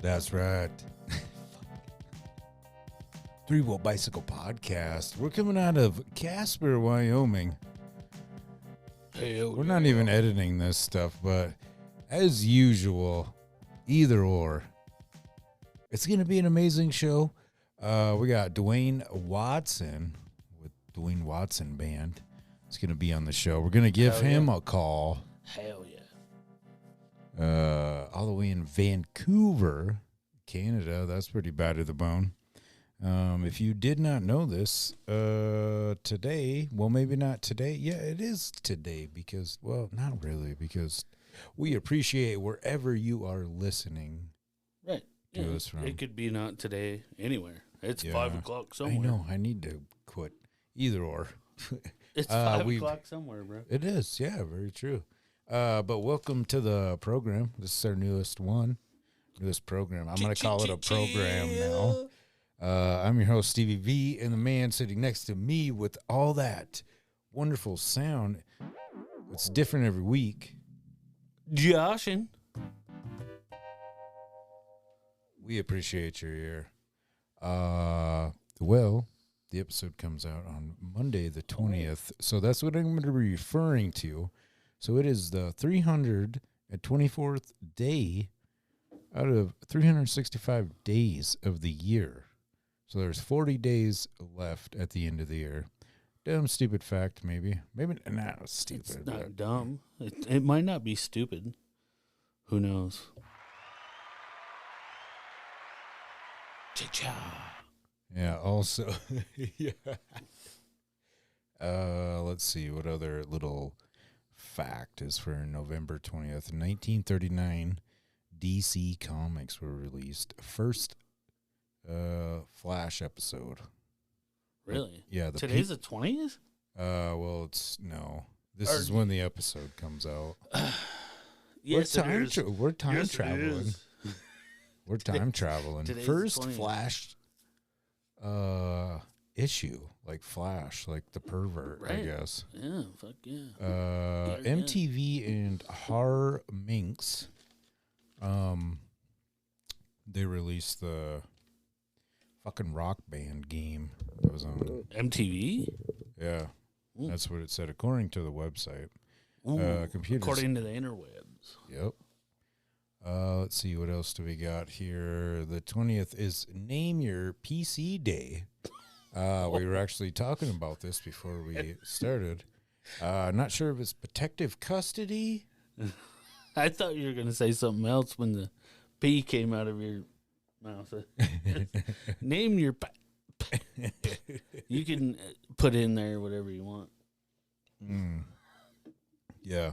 That's right. 3-Volt Bicycle Podcast. We're coming out of Casper, Wyoming. We're not even editing this stuff, but as usual, either or. It's going to be an amazing show. We got Duane Watson with Duane Watson Band. It's going to be on the show. We're going to give him a call. Hell yeah. All the way in Vancouver, Canada. That's pretty bad to the bone. If you did not know this, today, well, maybe not today. Yeah, it is today because, well, not really, because we appreciate wherever you are listening to us from. It could be not today anywhere. It's 5 o'clock somewhere. I know. I need to quit either or. It's 5 o'clock somewhere, bro. It is. Yeah, very true. But welcome to the program. This is our newest program. I'm going to call it a program now. I'm your host, Stevie V, and the man sitting next to me with all that wonderful sound. It's different every week. Joshin. We appreciate your ear. Well, the episode comes out on Monday the 20th, so that's what I'm going to be referring to. So it is the 324th day out of 365 days of the year. So there's 40 days left at the end of the year. Dumb, stupid fact, maybe. Maybe not stupid. It's not dumb. It might not be stupid. Who knows? Cha-cha. Yeah, also, yeah. Let's see, what other little fact is for November 20th. 1939, DC Comics were released. First Flash episode. Really? Yeah. Today's the 20th? Well, it's no. This is when the episode comes out. Yes, we're time traveling. We're time traveling. First Flash issue, like Flash, like the pervert, right. I guess. Yeah, fuck yeah. MTV and Har Minx, they released the fucking Rock Band game that was on MTV. Yeah, that's what it said according to the website. Computers. According to the interwebs. Yep. Let's see, what else do we got here? The 20th is Name Your PC Day. We were actually talking about this before we started. Not sure if it's protective custody. I thought you were going to say something else when the P came out of your mouth. Name your... You can put in there whatever you want. Yeah.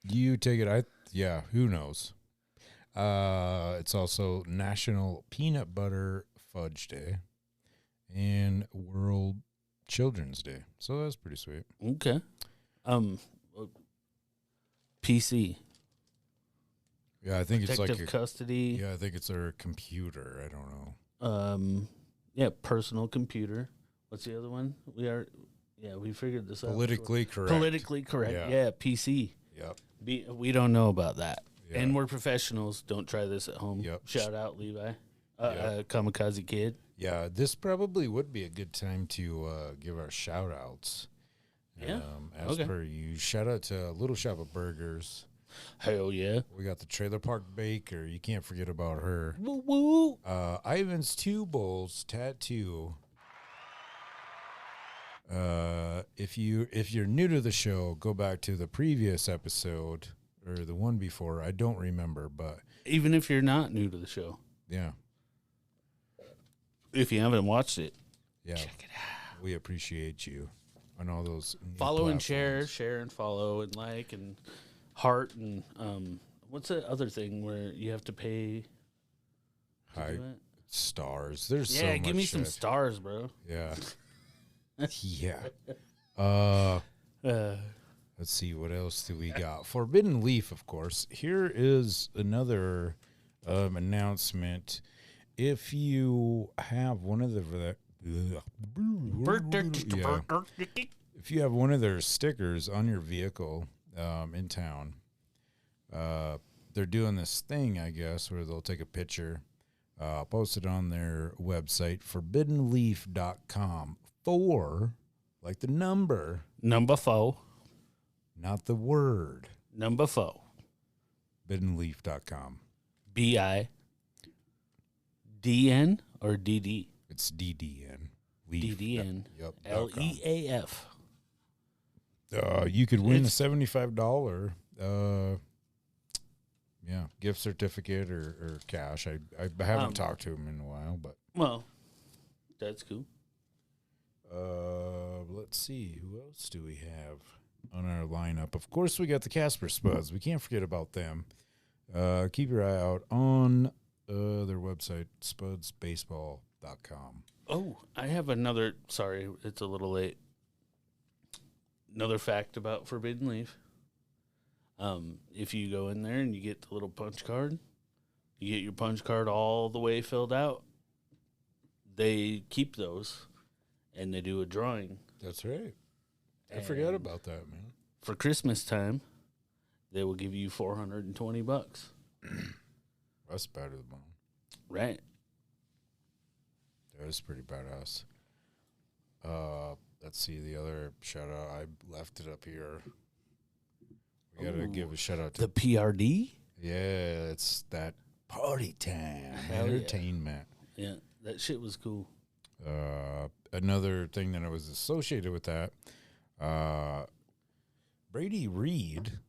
You take it. Yeah, who knows? It's also National Peanut Butter Fudge Day and World Children's Day. So that's pretty sweet. Okay. PC. Yeah, I think it's like custody. Yeah, I think it's our computer. I don't know. Yeah, personal computer. What's the other one? We figured this out. Politically correct. Politically correct. Yeah, PC. Yep. We don't know about that. Yeah. And we're professionals. Don't try this at home. Yep. Shout out, Levi. Kamikaze Kid. Yeah, this probably would be a good time to give our shout-outs. Yeah. As per you. Shout out to Little Shop of Burgers. Hell yeah. We got the Trailer Park Baker. You can't forget about her. Woo woo. Ivan's Two Bowls Tattoo. If you're new to the show, go back to the previous episode or the one before. I don't remember, but even if you're not new to the show, yeah. If you haven't watched it, check it out. We appreciate you on all those. Follow and share and follow and like and heart and what's the other thing where you have to pay? Stars. There's so much give me shit. some stars, bro. Yeah. Yeah. Let's see, what else do we got? Forbidden Leaf, of course. Here is another announcement. If you have one of if you have one of their stickers on your vehicle in town, they're doing this thing, I guess, where they'll take a picture Posted on their website, forbiddenleaf.com. 4, like the number. Number 4. Not the word. Number 4. Forbiddenleaf.com. BIDN or DD? It's DDN. Leaf. DDN. Yep. LEAF. You could win a $75 gift certificate or cash. I haven't talked to him in a while, but well, that's cool. Let's see, who else do we have on our lineup? Of course, we got the Casper Spuds. We can't forget about them. Keep your eye out on their website, spudsbaseball.com. Oh, I have another. Sorry, it's a little late. Another fact about Forbidden Leaf. If you go in there and you get the little punch card, you get your punch card all the way filled out, they keep those and they do a drawing. That's right. I forgot about that, man. For Christmas time, they will give you $420. That's better than mine. Right. That is pretty badass. Let's see the other shout out. I left it up here. We gotta give a shout out to the PRD. Yeah, it's that party time Hell entertainment. Yeah, that shit was cool. Another thing that was associated with that, Brady Reed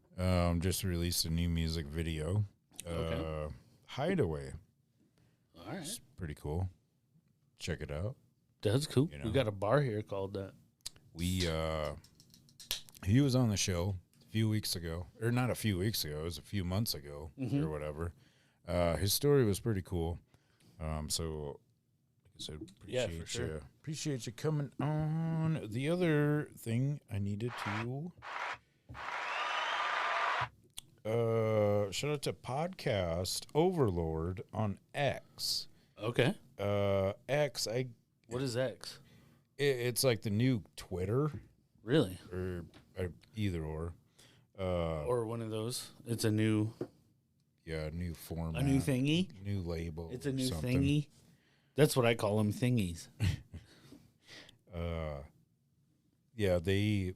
just released a new music video. Okay. Hideaway. All right. It's pretty cool. Check it out. That's cool. You know. We got a bar here called that. He was on the show a few weeks ago, or not a few weeks ago, it was a few months ago or whatever. His story was pretty cool. So like I said, appreciate you coming on. The other thing I needed to shout out to Podcast Overlord on X. Okay. X, What is X? It's like the new Twitter. Really? Or either or. Or one of those. It's a new... Yeah, new format. A new thingy? New label. It's a new something. thingy. That's what I call them, thingies. Yeah, they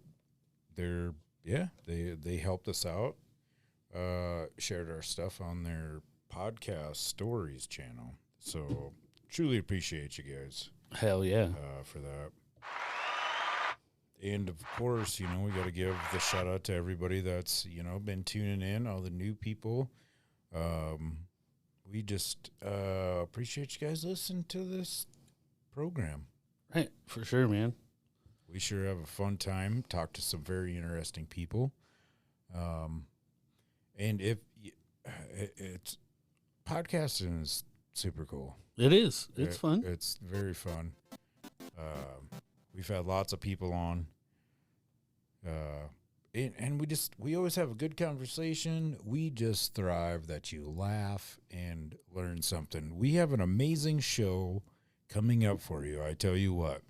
helped us out. Shared our stuff on their podcast stories channel. So truly appreciate you guys. Hell yeah. For that. And of course, we got to give the shout out to everybody that's, been tuning in, all the new people. We just appreciate you guys listening to this program. Right, for sure, man. We sure have a fun time, talk to some very interesting people. And it's podcasting is super cool. It is. It's fun. It's very fun. We've had lots of people on. And we always have a good conversation. We just thrive that you laugh and learn something. We have an amazing show coming up for you. I tell you what,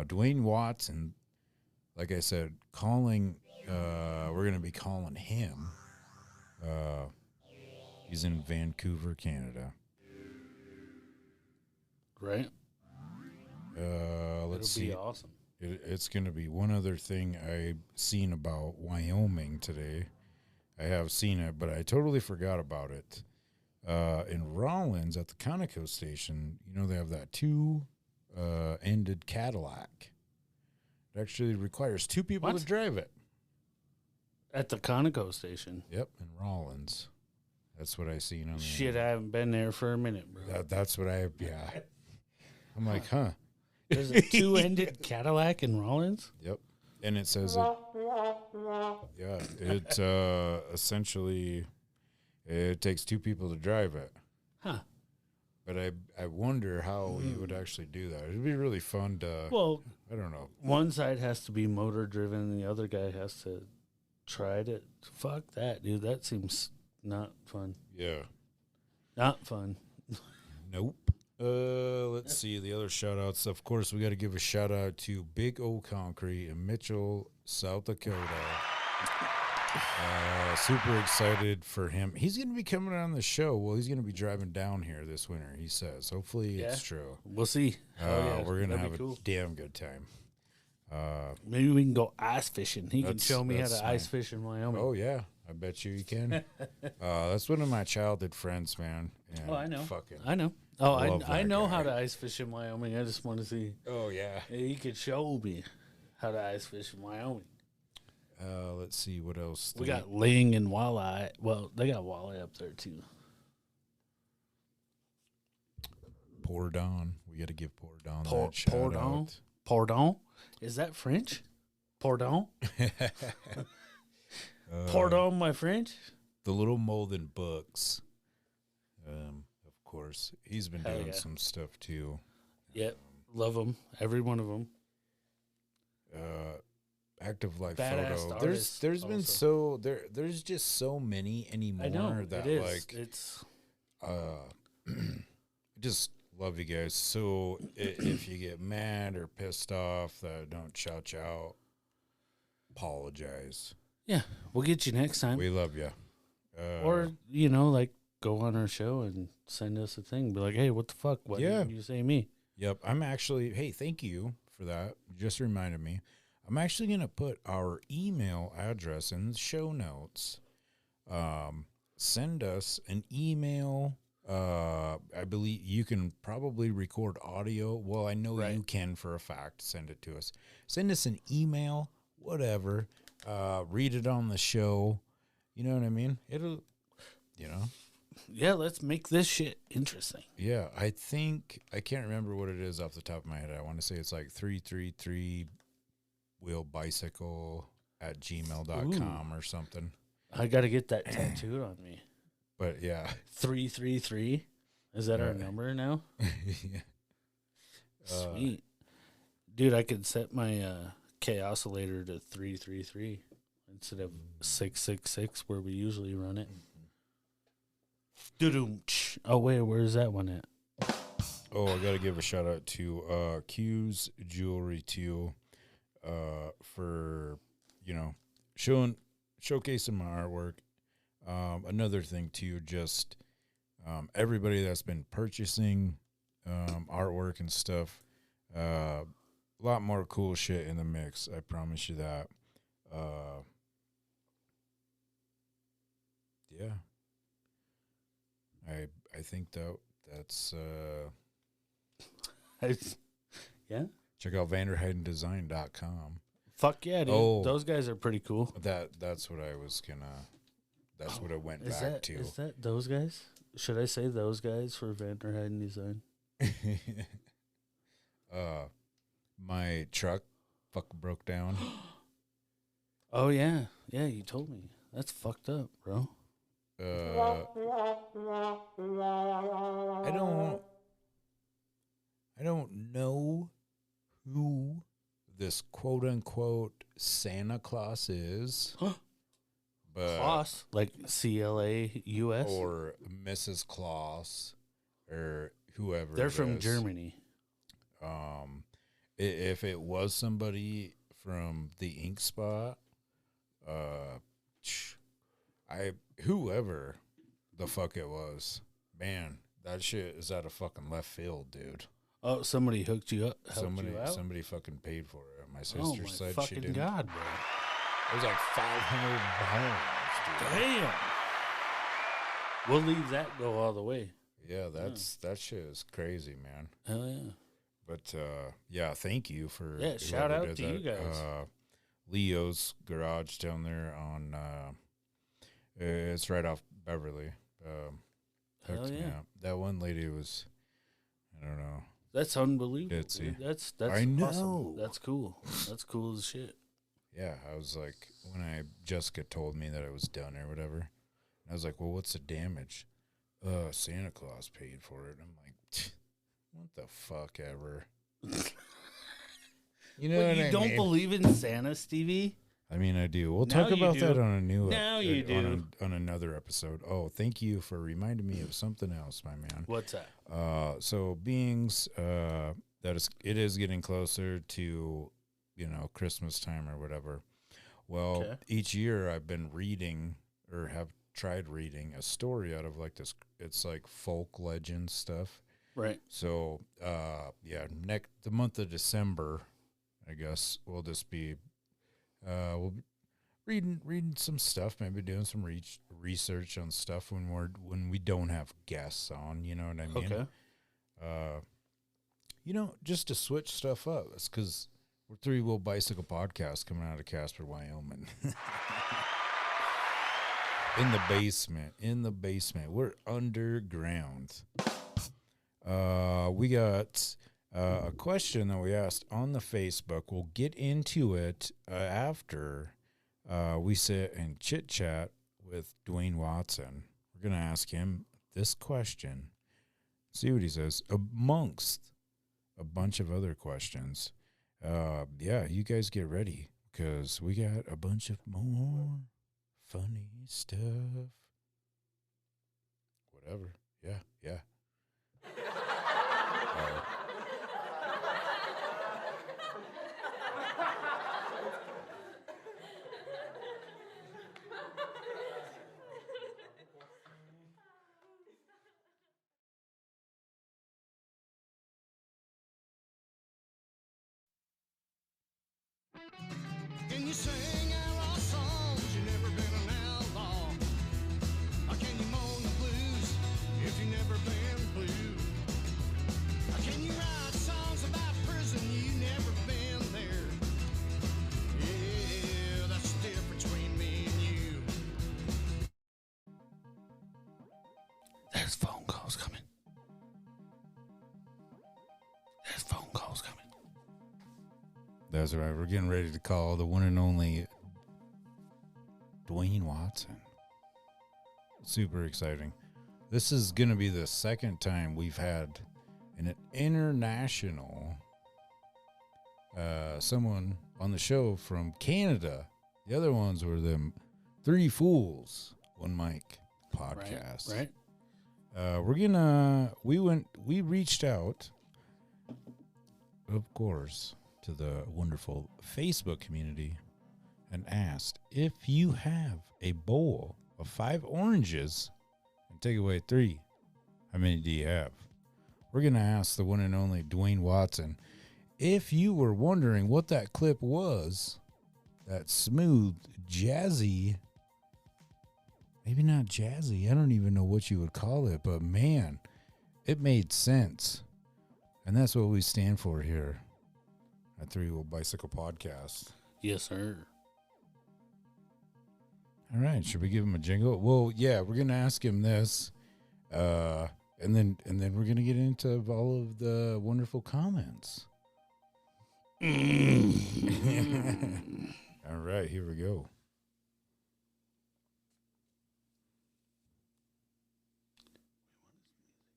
Duane Watts, and like I said, we're going to be calling him. He's in Vancouver, Canada. Right. Let's see. It'll be awesome. It's going to be one other thing I've seen about Wyoming today. I have seen it, but I totally forgot about it. In Rollins at the Conoco station, they have that two-ended Cadillac. It actually requires two people to drive it. At the Conoco station? Yep, in Rollins. That's what I seen on the Shit, I haven't been there for a minute, bro. That's what I'm like, huh. There's a two-ended Cadillac in Rollins? Yep. And it says it's essentially, it takes two people to drive it. Huh. But I wonder how you would actually do that. It'd be really fun to, I don't know. One side has to be motor-driven and the other guy has to try it. Fuck that, dude. That seems not fun. Yeah. Not fun. Nope. Let's see the other shout outs. Of course, we got to give a shout out to Big O Concrete in Mitchell, South Dakota. Super excited for him. He's going to be coming on the show. Well, he's going to be driving down here this winter, he says. Hopefully it's true. We'll see. We're going to have a damn good time. Maybe we can go ice fishing. He can show me how to ice fish in Wyoming. Oh, yeah. I bet you can. That's one of my childhood friends, man. And I know. I know. Oh, I know how to ice fish in Wyoming. I just want to see. Oh, yeah. He could show me how to ice fish in Wyoming. Let's see what else. We got ling and walleye. Well, they got walleye up there too. Poor Don. We got to give Poor Don that shout out. Pardon? Is that French? Pardon? Pardon, my French. The Little Molden Books. Of course, he's been doing some stuff too. Yep, love them. Every one of them. Active Life Badass Photo. There's been there's just so many anymore. I know, that it is. Like it's just love you guys. So if you get mad or pissed off that I don't shout you out, apologize. Yeah, we'll get you next time. We love you. Or like go on our show and send us a thing. Be like, hey, what the fuck? Why didn't you say me? Yep. I'm actually. Hey, thank you for that. You just reminded me. I'm actually going to put our email address in the show notes. Send us an email. I believe you can probably record audio. Well, I know you can for a fact. Send it to us. Send us an email, whatever. Read it on the show. You know what I mean? It'll, Yeah, let's make this shit interesting. Yeah, I think, I can't remember what it is off the top of my head. I want to say it's like 333 wheelbicycle@gmail.com or something. I got to get that tattooed on me. But yeah. 333. Is that our number now? Yeah. Sweet. Dude, I could set my K-oscillator to 333 instead of 666 where we usually run it. Oh, wait, where's that one at? Oh, I got to give a shout out to Q's Jewelry too. For showcasing my artwork. Another thing too, just everybody that's been purchasing artwork and stuff. A lot more cool shit in the mix. I promise you that. Yeah. I think that's yeah. Check out VanderheidenDesign.com. Fuck yeah, dude. Oh, those guys are pretty cool. That's what I was gonna. That's what I went back to. Is that those guys? Should I say those guys for Vanderheiden Design? My truck fucking broke down. Oh yeah, you told me. That's fucked up, bro. I don't know who this quote unquote Santa Claus is. But Claus, like CLAUS, or Mrs. Claus, or whoever. They're from Germany. If it was somebody from the Ink Spot, whoever the fuck it was, man, that shit is out of fucking left field, dude. Oh, somebody hooked you up. You out? Somebody fucking paid for it. My sister said she didn't. Oh my fucking God, bro! It was like $500, dude. Damn. We'll leave that go all the way. Yeah, that shit is crazy, man. Hell yeah. But yeah, thank you for shout out to you guys. Leo's garage down there on it's right off Beverly. Hell yeah. That one lady was, I don't know. That's unbelievable. That's I know. Awesome. That's cool. That's cool as shit. Yeah, I was like, when Jessica told me that it was done or whatever, I was like, well, what's the damage? Santa Claus paid for it. I'm like, what the fuck ever? You know what I mean? You don't believe in Santa, Stevie? I mean, I do. We'll talk about that on a new you do. On another episode. Oh, thank you for reminding me of something else, my man. What's that? So beings, it is getting closer to, Christmas time or whatever. Well, Okay. each year I've been reading or have tried reading a story out of like this. It's like folk legend stuff. Right. So, the month of December, I guess we'll just be, we'll be reading some stuff, maybe doing some research on stuff when we don't have guests on. You know what I mean? Okay. Just to switch stuff up. It's because we're Three Wheel Bicycle Podcast coming out of Casper, Wyoming. In the basement. We're underground. We got a question that we asked on the Facebook. We'll get into it after we sit and chit chat with Duane Watson. We're going to ask him this question. See what he says. Amongst a bunch of other questions. You guys get ready because we got a bunch of more funny stuff. Whatever. Yeah. Can you sing outlaw songs? You never been an outlaw. Or can you moan the blues if you never been blue? Or can you write songs about prison? You never been there. Yeah, that's the difference between me and you. There's phone calls coming. That's right. We're getting ready to call the one and only Duane Watson. Super exciting. This is going to be the second time we've had an international someone on the show from Canada. The other ones were them Three Fools, One Mic podcast. Right. We reached out, of course, to the wonderful Facebook community and asked if you have a bowl of 5 oranges and take away 3, how many do you have? We're going to ask the one and only Duane Watson. If you were wondering what that clip was, that smooth, jazzy, maybe not jazzy, I don't even know what you would call it, but man, it made sense. And that's what we stand for here at Three Wheel Bicycle Podcast. Yes, sir. All right, should we give him a jingle? Well, yeah, we're gonna ask him this, and then we're gonna get into all of the wonderful comments. All right, here we go.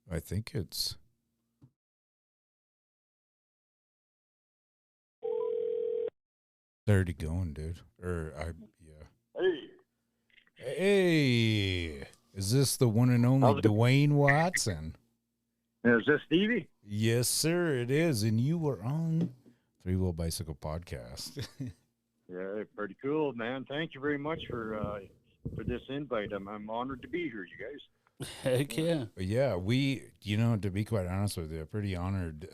I think it's. Already going, dude. Hey, is this the one and only Duane Watson? Is this Stevie? Yes, sir, it is. And you were on Three Wheel Bicycle Podcast. Yeah, pretty cool, man. Thank you very much for this invite. I'm honored to be here, you guys. Heck yeah. But yeah, to be quite honest with you, pretty honored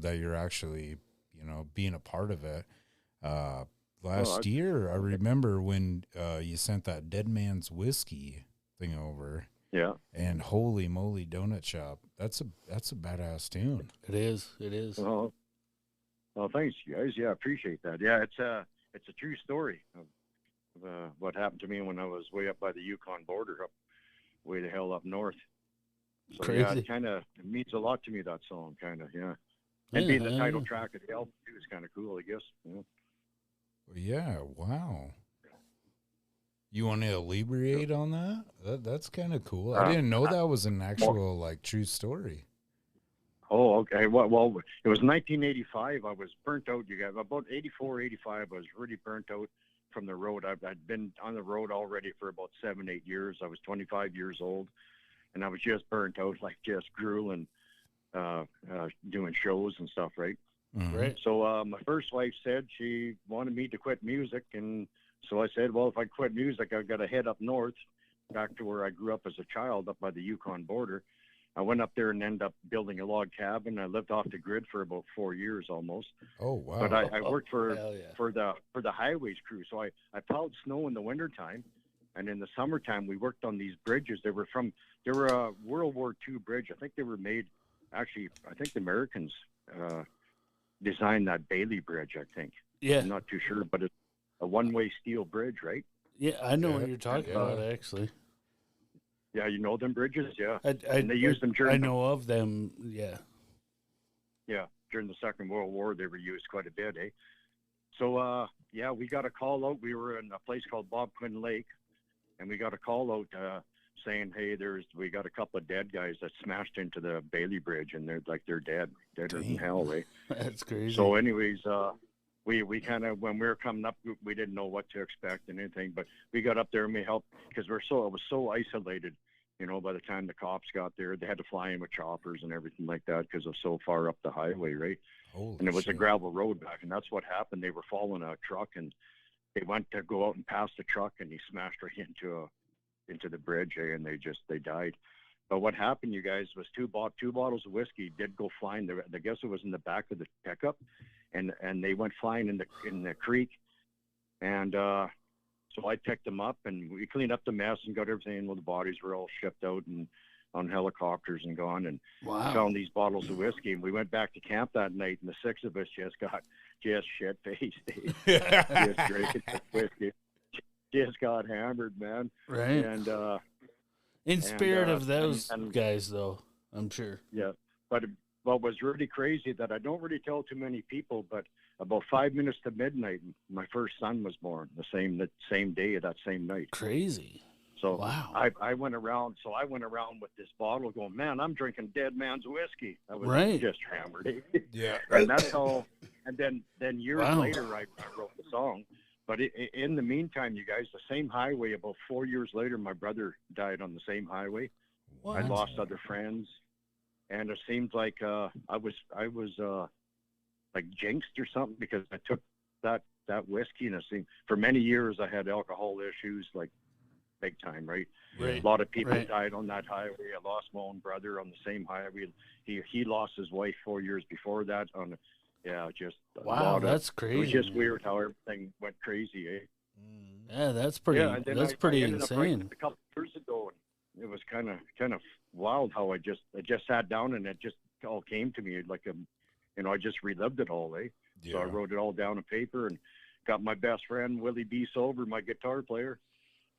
that you're actually, being a part of it. Last year, I remember when you sent that Dead Man's Whiskey thing over. Yeah. And Holy Moly Donut Shop. That's a badass tune. It is. Well, thanks, you guys. Yeah, I appreciate that. Yeah, it's a true story of what happened to me when I was way up by the Yukon border, up way the hell up north. So Crazy. yeah, it means a lot to me, that song, kind of, yeah. And being the title track of the album too is kind of cool, I guess. Yeah. Yeah, wow. You want to elaborate on that? That's kind of cool. I didn't know that was an actual, true story. Oh, okay. Well, it was 1985. I was burnt out, you guys. About 84, 85, I was really burnt out from the road. I'd been on the road already for about 7, 8 years. I was 25 years old, and I was just burnt out, just grueling, doing shows and stuff, right? Mm-hmm. Right. So my first wife said she wanted me to quit music and So I said, well, if I quit music, I've got to head up north, back to where I grew up as a child, up by the Yukon border. I went up there and ended up building a log cabin. I lived off the grid for about 4 years almost. Oh wow. But I worked for Hell yeah. for the highways crew. So I plowed snow in the wintertime, and in the summertime we worked on these bridges. They were a World War II bridge. I think they were made. Actually, I think the Americans designed that Bailey Bridge. I think. Yeah. I'm not too sure, but it's a one-way steel bridge, right? Yeah, I know Yeah, what you're talking about, actually. Yeah, you know them bridges, yeah. And they used them during I know of them, yeah. Yeah, during the Second World War, they were used quite a bit, eh? So, yeah, we got a call out. We were in a place called Bob Quinn Lake, and we got a call out saying, hey, we got a couple of dead guys that smashed into the Bailey Bridge, and they're deader than hell, eh? That's crazy. So, anyways, we kind of, when we were coming up, we didn't know what to expect and anything, but we got up there and we helped because it was so isolated. You know, by the time the cops got there, they had to fly in with choppers and everything like that because it was so far up the highway, right? Holy And it was shit. a gravel road back, and that's what happened. They were following a truck, and they went to go out and pass the truck, and he smashed right into the bridge, eh, and they died. But what happened, you guys, was two bottles of whiskey did go flying. I guess it was in the back of the pickup, and they went flying in the creek, and so I picked them up, and we cleaned up the mess and got everything. Well, the bodies were all shipped out and on helicopters and gone, and wow. found these bottles of whiskey. And we went back to camp that night, and the six of us just shit faced, just drinking whiskey, just got hammered, man. Right. And in spirit of and- those and- guys, though, I'm sure. yeah, but what was really crazy that I don't really tell too many people, but about 5 minutes to midnight, my first son was born the same day, that same night. Crazy. So Wow. I went around. So I went around with this bottle, going, man, I'm drinking dead man's whiskey. I was Right. just hammered. Yeah. And that's how. And then years Wow. later, I wrote the song. But in the meantime, you guys, the same highway. About 4 years later, my brother died on the same highway. What? I lost other friends, and it seems like I was like jinxed or something because I took that whiskey, and it seemed for many years I had alcohol issues, like big time, right? Right. A lot of people Right. died on that highway. I lost my own brother on the same highway. He lost his wife 4 years before that. Just a Wow, lot that's of, crazy. It was just man. weird how everything went crazy, eh? Yeah, that's pretty. and then That's I pretty ended up writing insane. it a couple of years ago, and it was kind of wild how I just sat down and it just all came to me like I just relived it all, eh? So I Yeah. wrote it all down on paper and got my best friend Willie B. Sober, my guitar player,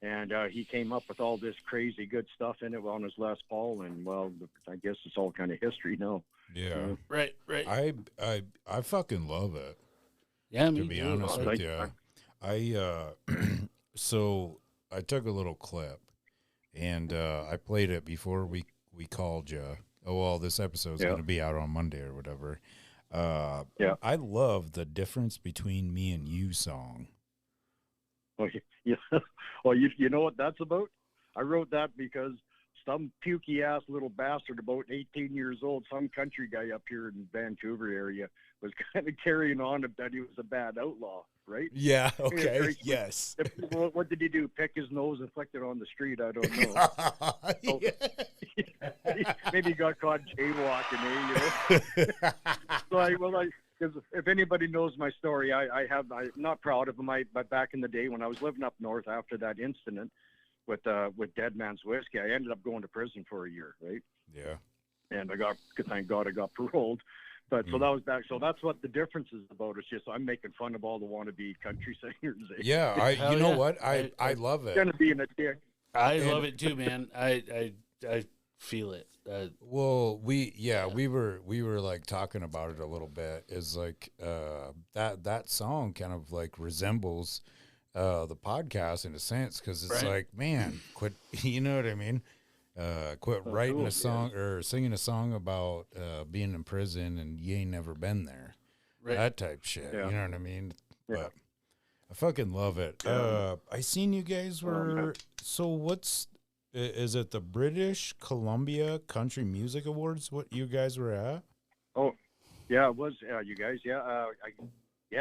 and he came up with all this crazy good stuff in it on his Les Paul, and well, I guess it's all kind of history now. Yeah. Right. Right. I fucking love it. Yeah, me To be too. honest Oh, with thank you, so I took a little clip, and I played it before we called you. Oh well, this episode's Yeah. going to be out on Monday or whatever. Yeah. I love the Difference Between Me and You song. Well, yeah. Well, you know what that's about? I wrote that because some pukey ass little bastard, about 18 years old, some country guy up here in Vancouver area, was kind of carrying on that he was a bad outlaw, right? Yeah. Okay, Okay. Yes. What did he do? Pick his nose and flicked it on the street? I don't know. Maybe he got caught jaywalking, because if anybody knows my story, I'm not proud of him. But back in the day when I was living up north after that incident with Dead Man's Whiskey, I ended up going to prison for a year, right? Yeah. And thank God I got paroled. But so that was back. So that's what the difference is about. It's just I'm making fun of all the wannabe country singers. Yeah. Hell You know yeah. what? I love it. Kind of being a dick. I And- love it too, man. I feel it. Well, we were like talking about it a little bit. Is like that song kind of like resembles the podcast in a sense because it's Right. like, man, quit. You know what I mean? Quit writing cool, a song or singing a song about being in prison and you ain't never been there. Right. That type shit. Yeah. You know what I mean? Yeah. But I fucking love it. Yeah. I seen you guys were. So what's is it the British Columbia Country Music Awards? What you guys were at? Oh, yeah, it was you guys. Yeah,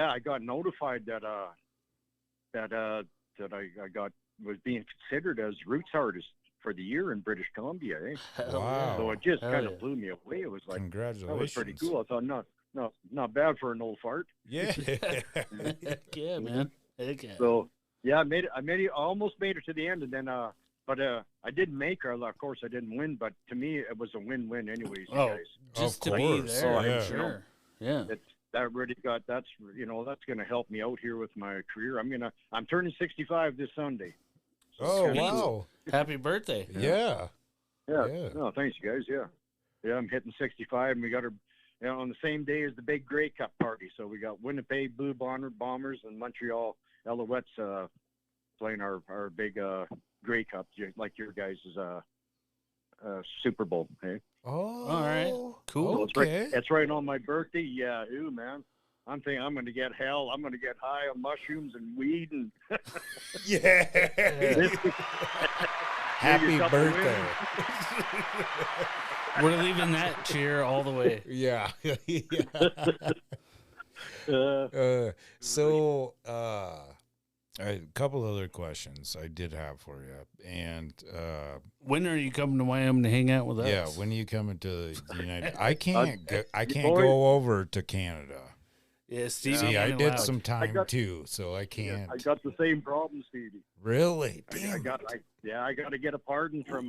I got notified that that I got was being considered as roots artist for the year in British Columbia. Eh? Hell Wow. So it just Hell kind of yeah. blew me away. It was like Congratulations. that was pretty cool. I thought not bad for an old fart. Yeah. Heck yeah, man. Heck yeah. So yeah, I almost made it to the end, and then but I didn't make her. Of course, I didn't win, but to me, it was a win-win, anyways. You Oh, guys. just Of to be course, there, I'm yeah. sure. Yeah. That really got that's going to help me out here with my career. I'm turning 65 this Sunday. So it's Oh, kinda wow. cool. Happy birthday. Yeah. Yeah. Yeah. No, thanks, you guys. Yeah. Yeah, I'm hitting 65, and we got her on the same day as the big Grey Cup party. So we got Winnipeg Blue Bombers and Montreal Alouettes playing our big Grey Cup, like your guys' Super Bowl. Hey. Oh. All right. Cool. Okay. It's right on my birthday. Yeah, ooh, man. I'm thinking I'm going to get hell. I'm going to get high on mushrooms and weed and Yeah. Happy couple birthday. We're leaving that cheer all the way. Yeah. uh, So, a couple other questions I did have for you, and When are you coming to Wyoming to hang out with us? yeah, when are you coming to the United? I can't boys- go over to Canada. Yeah, Steve. See, I ain't did allowed. some time got- too, so I can't. I got the same problem, Stevie. Really? I Damn. got to get a pardon from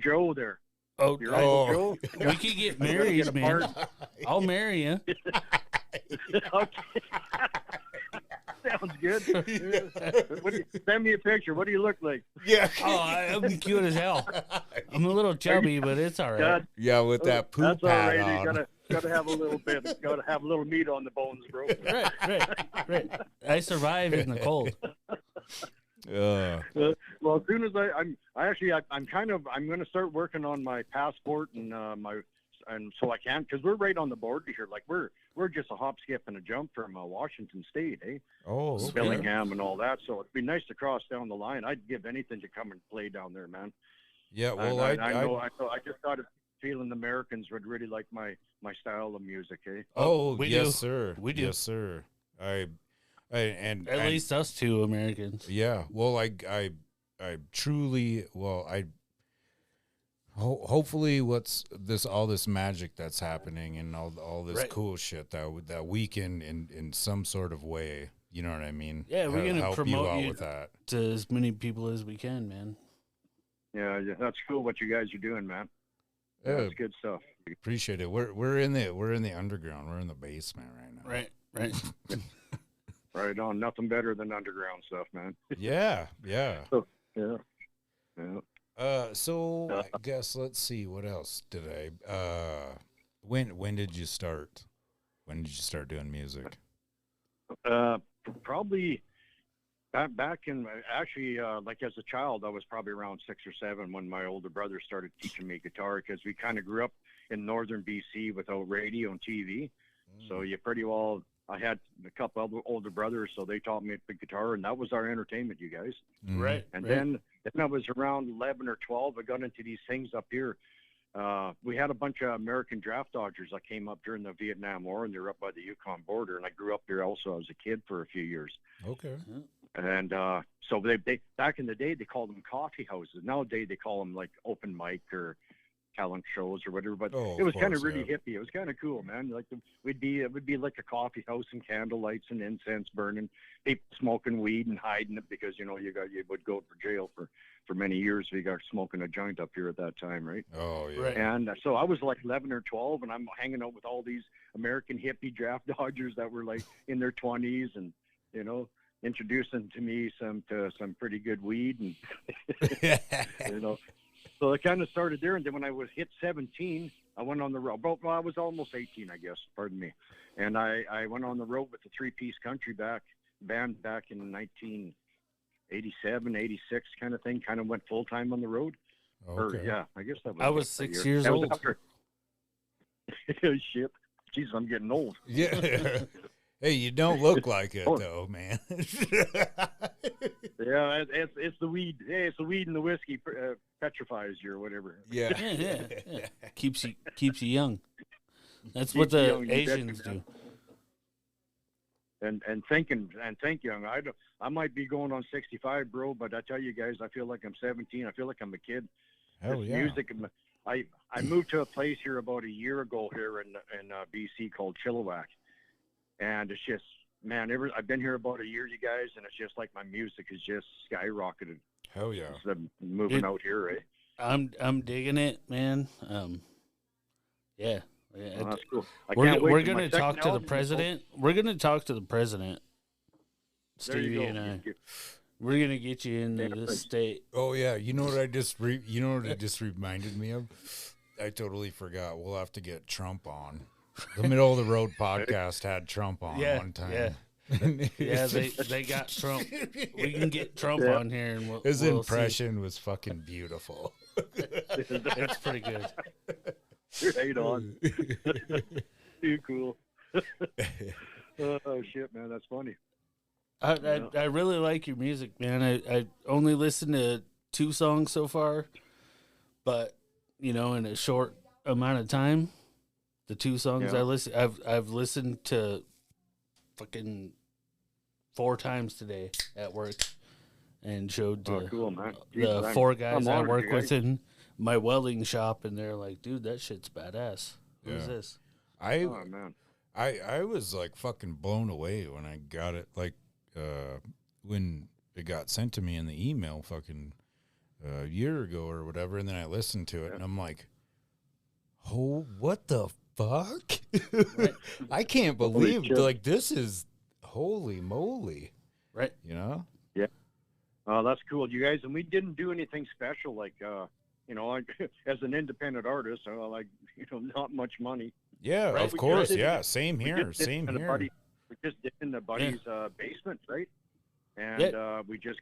Joe there. Oh, Your Oh. Uncle Joe. we could get I gotta married, get a man. pardon. I'll marry you. Okay. Sounds good. Send me a picture. What do you look like? Yeah. Oh, I'm cute as hell. I'm a little chubby, but it's all right. God, Yeah, with that poop that's all pad right. on. You gotta have a little bit. Got to have a little meat on the bones, bro. Right. I survive in the cold. Well, as soon as I'm going to start working on my passport and so I can, because we're right on the border here. Like we're just a hop, skip, and a jump from Washington State, eh? Oh, okay. Bellingham and all that. So it'd be nice to cross down the line. I'd give anything to come and play down there, man. Yeah, well, I know. I just got a feeling the Americans would really like my style of music, eh? Oh, We yes, do. sir. We do. Yes, sir. And At least us two Americans. yeah. Well, I truly, hopefully, all this magic that's happening and all this Right. cool shit that we can in some sort of way. You know what I mean? Yeah, we're gonna help promote you out you with that. to as many people as we can, man. Yeah, that's cool what you guys are doing, man. Yeah, That's good stuff. appreciate it. We're in the underground. We're in the basement right now. Right. Right on. Nothing better than underground stuff, man. Yeah. Yeah. So I guess let's see what else did when did you start? When did you start doing music? Probably back in actually like as a child, I was probably around 6 or 7 when my older brother started teaching me guitar, because we kind of grew up in northern BC without radio and TV. So you pretty well. I had a couple other older brothers, so they taught me the guitar, and that was our entertainment, you guys. Mhm. Right. And right. then I was around 11 or 12. I got into these things up here. We had a bunch of American draft dodgers that came up during the Vietnam War, and they were up by the Yukon border. And I grew up there also as a kid for a few years. Okay. And so they back in the day, they called them coffee houses. Nowadays, they call them like open mic or talent shows or whatever. But Oh, it was of kind of course, really yeah. hippie. It was kind of cool, man. Like it would be like a coffee house and candle lights and incense burning, people smoking weed and hiding it because you would go for jail for many years if you got smoking a joint up here at that time, right? Oh yeah. Right. And so I was like 11 or 12, and I'm hanging out with all these American hippie draft dodgers that were like in their 20s, and introducing to me some pretty good weed, and So it kind of started there, and then when I was hit 17, I went on the road. Well, I was almost 18, I guess. Pardon me. And I went on the road with the 3-piece country band back in 1987, 86 kind of thing. Kind of went full time on the road. Okay. I guess that was. I was a 6 year. years That was old. after- Shit. Jesus, I'm getting old. Yeah. Hey, you don't look like it Oh. though, man. Yeah, it's the weed. Hey, it's the weed and the whiskey petrifies you or whatever. Yeah. Yeah. Keeps you young. That's Keeps what you the young, you betcha, Asians man. do. and think young. I might be going on 65, bro, but I tell you guys, I feel like I'm 17. I feel like I'm a kid. Hell This yeah. music. I moved to a place here about a year ago here in BC called Chilliwack, and it's just, man, I've been here about a year, you guys, and it's just like my music has just skyrocketed Hell yeah. since I'm moving Dude, out here. Eh? I'm digging it, man. Yeah. Well, that's cool. I We're can't wait we're till my gonna second talk to the album. president. We're gonna talk to the president, There you Stevie go. and I. We're gonna get you into Yeah, this state. Oh yeah, you know what I just you know what it just reminded me of? I totally forgot. We'll have to get Trump on. The Middle of the Road podcast had Trump on one time. Yeah. Yeah, they got Trump. We can get Trump Yeah. on here, and His we'll impression was fucking beautiful. see. It's pretty good. Right on. Too cool. Oh shit, man, that's funny. I really like your music, man. I only listened to 2 songs so far, but in a short amount of time, the 2 songs Yeah. I've listened to fucking 4 times today at work, and showed Oh, cool, man. the Jesus, 4 I'm guys I honored, work you with guys. in my welding shop, and they're like, "Dude, that shit's badass. Who's Yeah. this?" Oh man. I was like fucking blown away when I got it, like when it got sent to me in the email fucking a year ago or whatever, and then I listened to it and I'm like, oh, what the fuck? I can't believe shit. like this is holy moly, Right? you know? Oh, that's cool, you guys. And we didn't do anything special, like like, as an independent artist, like not much money. Yeah, Right, of we course, just did- yeah, same We here, just did same in a here. buddy- we just did in the buddy's basement, right? And Yeah. we just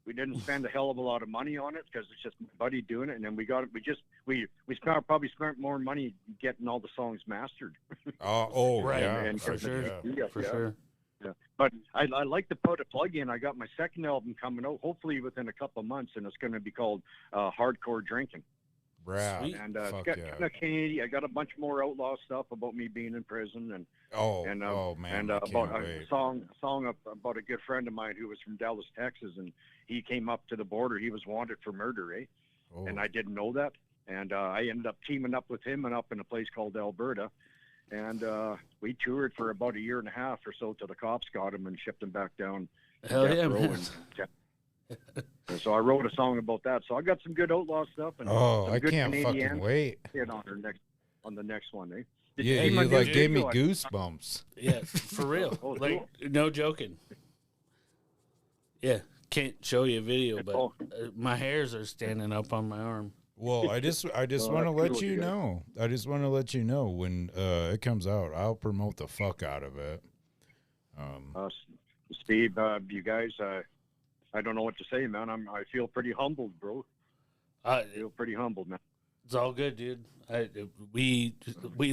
we didn't spend a hell of a lot of money on it because it's just my buddy doing it, and then we probably spent more money getting all the songs mastered. Oh, Right, yeah, and for I- sure. yeah. For sure. Yeah. But I like to put a plug in. I got my second album coming out, hopefully within a couple of months, and it's going to be called Hardcore Drinking. Brad, Sweet. And fuck it's got yeah. kind of Canadian. I got a bunch more outlaw stuff about me being in prison, and Oh, and oh man, and I about can't a wait. song about a good friend of mine who was from Dallas, Texas, and he came up to the border. He was wanted for murder, eh? Oh. And I didn't know that. And I ended up teaming up with him and up in a place called Alberta. And we toured for about a year and a half or so till the cops got him and shipped him back down. to Hell death yeah, row. man. And so I wrote a song about that. So I got some good outlaw stuff. And Oh, some I good can't Canadian fucking wait. shit on the next one, eh? Did Yeah, see you my new like gave me video? goosebumps. Yeah, for real. Oh, Like, no joking. Yeah, can't show you a video, but Oh. my hairs are standing up on my arm. Well, I just Well, want to that's let cool, you you guys. know. I just want to let you know when it comes out. I'll promote the fuck out of it. Steve, you guys, I don't know what to say, man. I feel pretty humbled, bro. I feel pretty humbled, man. It's all good, dude. We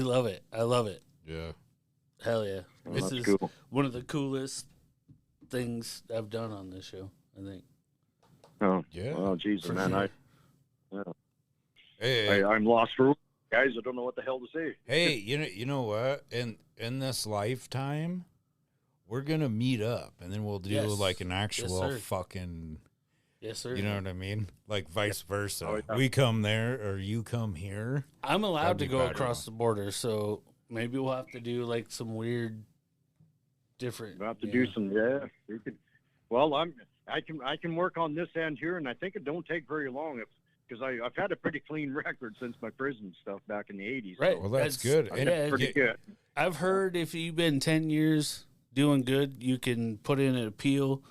love it. I love it. Yeah. Hell yeah. Well, This that's is cool. one of the coolest things I've done on this show, I think. Oh, Yeah, well, Jesus, for man. sure. Hey, I'm lost for guys. I don't know what the hell to say. hey, you know what? In this lifetime, we're gonna meet up, and then we'll do Yes. like an actual sir. fucking. Yes, sir. You know what I mean? Like vice versa. Oh, yeah. We come there, or you come here. I'm allowed That'd to be go better. across the border, so maybe we'll have to do like some weird, different. We have to yeah. do some. Yeah, we could. Well, I can work on this end here, and I think it don't take very long because I've had a pretty clean record since my prison stuff back in the '80s. Right. So Well, that's good. I'm And pretty you- good. I've heard if you've been 10 years doing good, you can put in an appeal,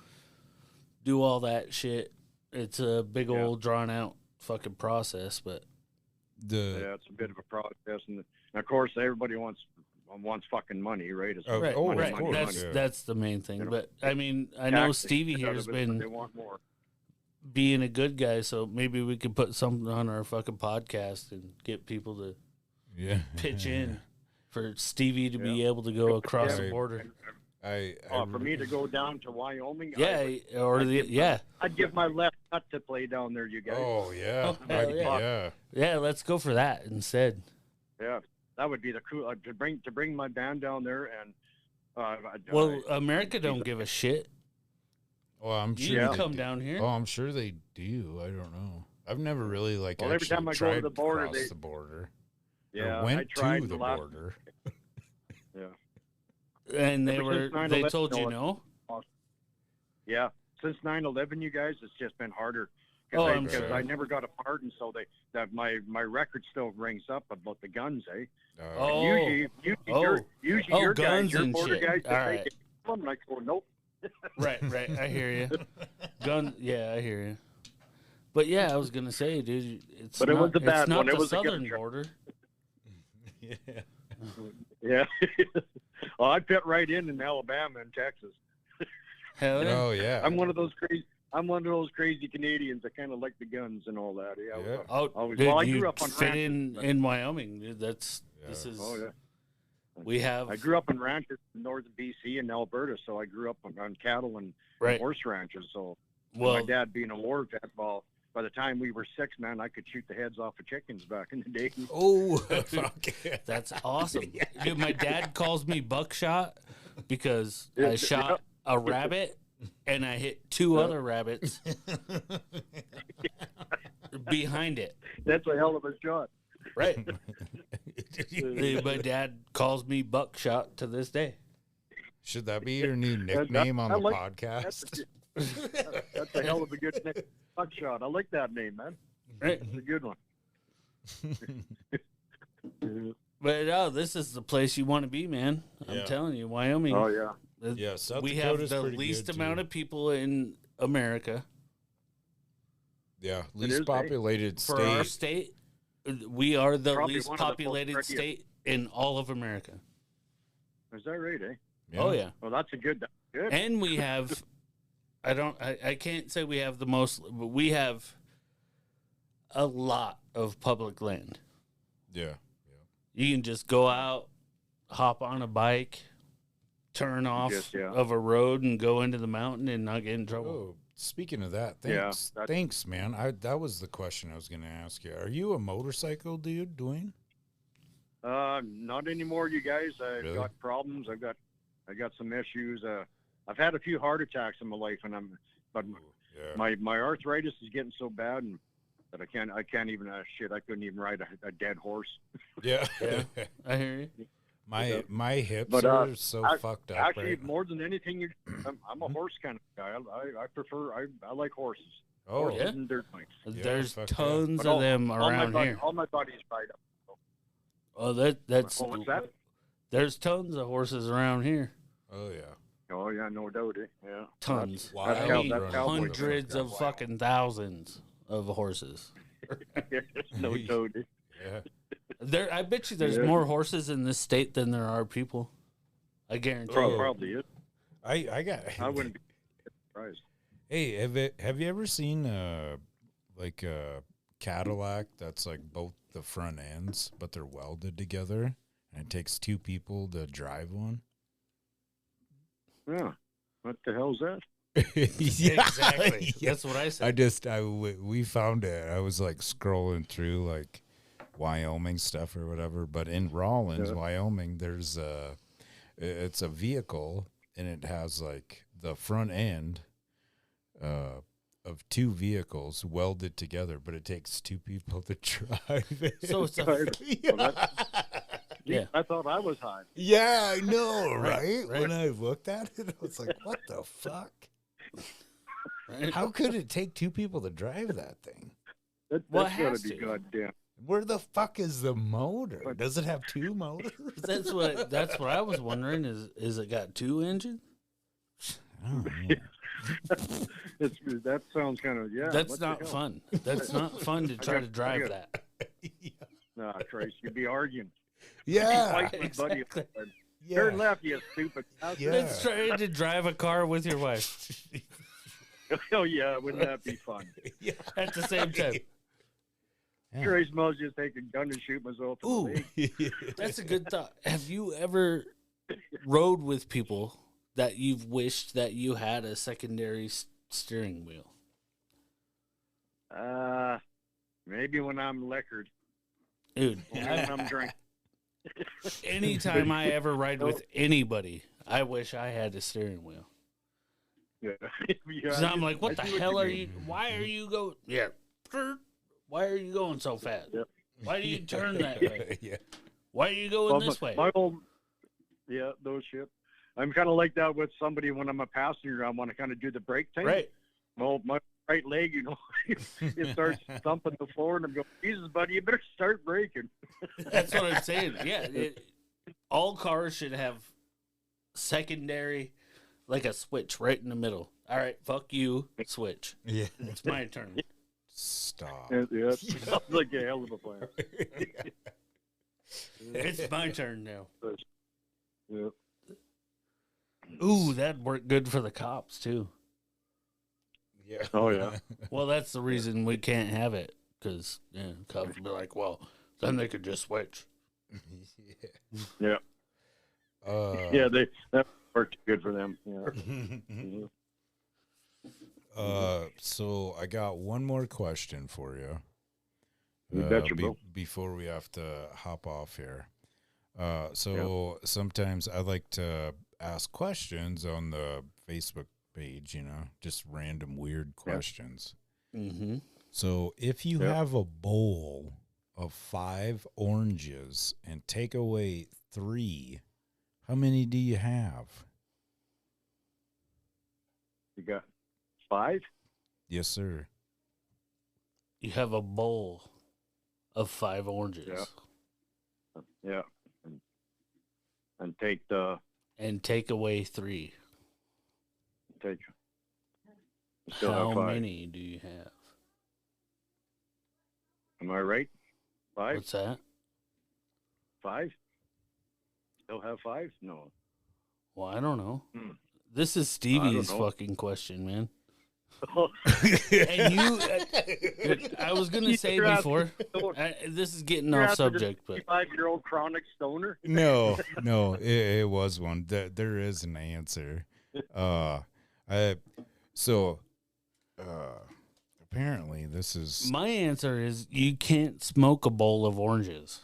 do all that shit. It's a big Yeah. old drawn out fucking process, but Yeah, it's a bit of a process, and of course everybody wants fucking money, right? It's Oh, right, oh, of right. course, That's yeah. that's the main thing. You know, But I mean, I know tax the Stevie shit here out has of it, but they been want more. being a good guy, so maybe we could put something on our fucking podcast and get people to yeah, pitch in for Stevie to be Yeah. able to go across the Right. border. For me to go down to Wyoming, Yeah, or the yeah. I'd give my left nut to play down there, you guys. Oh yeah, Oh, hell yeah. yeah. Yeah, let's go for that instead. Yeah, that would be the cool to bring my band down there, and Well, America don't give a shit. Well, I'm You sure can they come do. down here. Oh, I'm sure they do. I don't know. I've never really like Well, every actually time I go to tried the border, cross they- the border. Yeah, or went I tried to the last. border. Yeah, And they Ever since they 9/11, told you no. no? yeah. Since 9/11, you guys, it's just been harder. Oh, I'm Because sure. I never got a pardon, so my record still rings up about the guns, eh? Oh. Usually Oh, your guns guys, your and border shit. guys, All right. I'm like, oh, nope. Right. I hear you. Gun. Yeah, I hear you. But yeah, I was gonna say, dude, it's But it not, was a bad it's not one. It the was a gun southern truck. border. Yeah. Yeah. Well, I fit right in Alabama and Texas. Hell yeah. Oh yeah. I'm one of those crazy Canadians that kind of like the guns and all that. Yeah. Yeah. Oh, Always- dude, well, I you grew up on fit ranches, but- in Wyoming, dude. This is. Oh yeah. We have. I grew up in ranches in northern BC and Alberta, so I grew up on cattle and Right. horse ranches. So Well, my dad being a war vet, well, by the time we were 6, man, I could shoot the heads off of chickens back in the day. Oh, fuck yeah. that's awesome. Dude, my dad calls me buckshot because I shot a rabbit and I hit 2 other rabbits behind it. That's a hell of a shot. Right. My dad calls me buckshot to this day. Should that be your new nickname on I the like- podcast? That's a hell of a good name. Buckshot. I like that name, man. Right. It's a good one. But this is the place you want to be, man. I'm Yeah. telling you, Wyoming. Oh yeah. Yeah, South we have Dakota's the pretty least good, amount too. of people in America. Yeah, is, least eh? populated For our state. state, we are the Probably least one of the most populated prettiest. state in all of America. Is that right, eh? Oh yeah, Well, that's good. and we have. I can't say we have the most, but we have a lot of public land. Yeah. You can just go out, hop on a bike, turn off Yes, yeah. of a road, and go into the mountain and not get in trouble. Oh, speaking of that, Yeah, thanks. that's- Thanks, man. That was the question I was going to ask you. Are you a motorcycle dude, Duane? Not anymore, you guys. I've Really? got problems. I got some issues. I've had a few heart attacks in my life, but Yeah. my arthritis is getting so bad that I can't even shit. I couldn't even ride a dead horse. Yeah. Yeah. I hear you. My hips But, are so I- fucked up. Actually, right? more than anything, I'm a horse kind of guy. I like horses. Oh, Horses yeah? and dirt bikes. Yeah, There's fuck yeah. tons But of them around here. All my buddies ride them. Oh, that's Oh, what's that? There's tons of horses around here. Oh yeah. Oh yeah, no doubt. Yeah. Tons. Wild I running mean, that's cowboy hundreds stuff. of fucking thousands of horses. No doubt. Yeah. I bet you there's Yeah. more horses in this state than there are people. I guarantee. Oh. Probably is. I got. I wouldn't be surprised. Hey, have you ever seen like a Cadillac that's like both the front ends, but they're welded together, and it takes 2 people to drive one? Yeah. What the hell's that? Yeah, Exactly. yeah. That's what I said. We found it. I was like scrolling through like Wyoming stuff or whatever, but in Rawlins, Yeah. Wyoming, there's it's a vehicle, and it has like the front end of 2 vehicles welded together, but it takes 2 people to drive it. So it's a yeah. I thought I was high. Yeah, I know, right? right. When I looked at it, I was like, what the fuck? Right? How could it take 2 people to drive that thing? Well, That's it gotta has be to. goddamn. Where the fuck is the motor? Does it have 2 motors? That's what I was wondering. Is it got 2 engines? I don't know. That sounds kind of That's what the not hell? fun. That's not fun to try to drive that. Nah, Trace, you'd be arguing. Yeah, Fighting with buddy. exactly. Turn yeah. left, you stupid. Yeah. It's trying to drive a car with your wife Oh yeah, wouldn't that be fun? at the same time. Yeah. Trace must just take a gun and shoot myself. in the Ooh, leg. that's a good thought. Have you ever rode with people that you've wished that you had a secondary steering wheel? Maybe when I'm liquored. Dude, Only when I'm drinking. anytime I ever ride with anybody, I wish I had a steering wheel. Yeah. So I'm like, what the I see hell you are mean. you? Why are you going? Yeah. Why are you going so fast? Yep. Why do you turn that way? Yeah. Why are you going this way? My old, yeah, no shit. I'm kind of like that with somebody when I'm a passenger. I want to kind of do the brake thing. Right. Well, my right leg, it starts thumping the floor, and I'm going, Jesus, buddy, you better start braking. That's what I'm saying. Yeah. All cars should have secondary, like a switch right in the middle. All right, fuck you, switch. Yeah. It's my turn. Stop. Yeah, sounds like a hell of a plan. It's my turn now. Yeah. Ooh, that'd work good for the cops too. Yeah. Oh, yeah. Well, that's the reason we can't have it, because cops would be like, well, then they could just switch. Yeah. Yeah, that worked good for them. Yeah. So I got one more question for you. You betcha, bro. Before we have to hop off here. So sometimes I like to ask questions on the Facebook page, just random weird questions. Mm-hmm. So if you have a bowl of 5 oranges and take away 3, how many do you have? You got 5? Yes, sir. You have a bowl of 5 oranges. Yeah. And take the... And take away 3. Take... Still How have 5. many do you have? Am I right? 5? What's that? 5? Still have 5? No. Well, I don't know. Hmm. This is Stevie's know. fucking question, man. And you, I was going to say You're before, this is getting You're off after the subject, but 5-year-old chronic stoner? No, it was one. There is an answer. Apparently this is my answer is you can't smoke a bowl of oranges.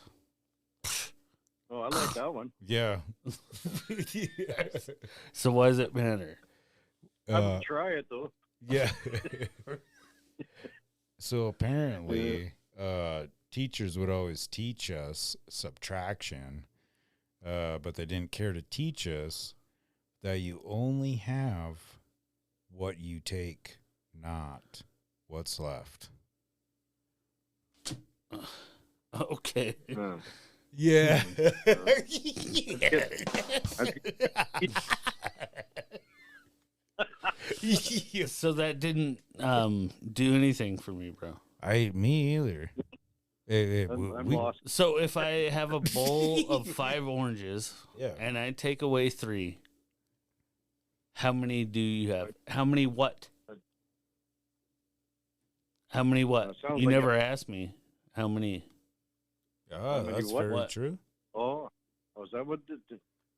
Oh, I like that one. yeah. So why does it matter? I would try it, though. Yeah. So apparently, teachers would always teach us subtraction, but they didn't care to teach us that you only have what you take, not what's left. Okay. Yeah. So that didn't do anything for me, bro. Me either. I'm lost. So if I have a bowl of 5 oranges and I take away 3, how many do you have? How many what? How many what? Sounds You like never asked me how many. That's what? very true. Oh, is that what?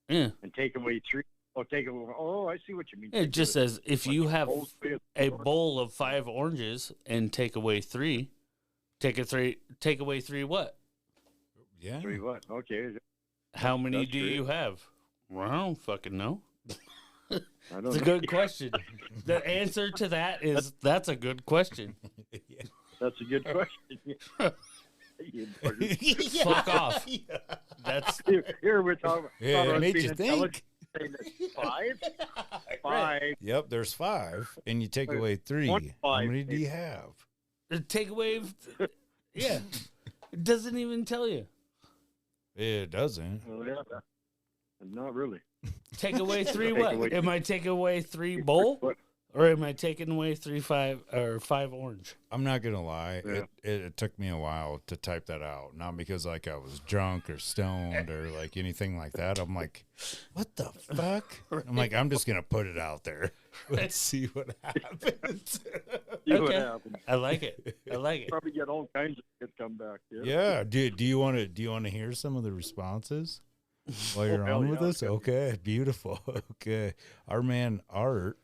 Yeah. And take away 3. Oh, take away. Oh, I see what you mean. It just says if Like you have whole space. a bowl of 5 oranges and take away 3, take away 3 what? Yeah. 3 what? Okay. How many That's do true. you have? Well, I don't fucking know. I don't It's a know. good question. The answer to that is that's a good question. That's a good question. You bugger. Fuck off. That's Here we're talking. Yeah, talking it about made being you intelligent, think. saying that 5? 5. Yep, there's 5, and you take away 3. One How five, many do you have? take away. Yeah. It doesn't even tell you. It doesn't. Well, yeah, not really. Take away 3 Take what? away- Am I taking away 3 bowl? What? Or am I taking away 5 orange? I'm not gonna lie. Yeah. It took me a while to type that out. Not because like I was drunk or stoned or like anything like that. I'm like, what the fuck? I'm like, I'm just gonna put it out there. Let's see what happens. See what Okay. happens. I like it. I like it. Probably get all kinds of good come back. Yeah. Yeah. Do you want to hear some of the responses while you're hell on with yeah, us? Okay. Beautiful. Okay. Our man Art.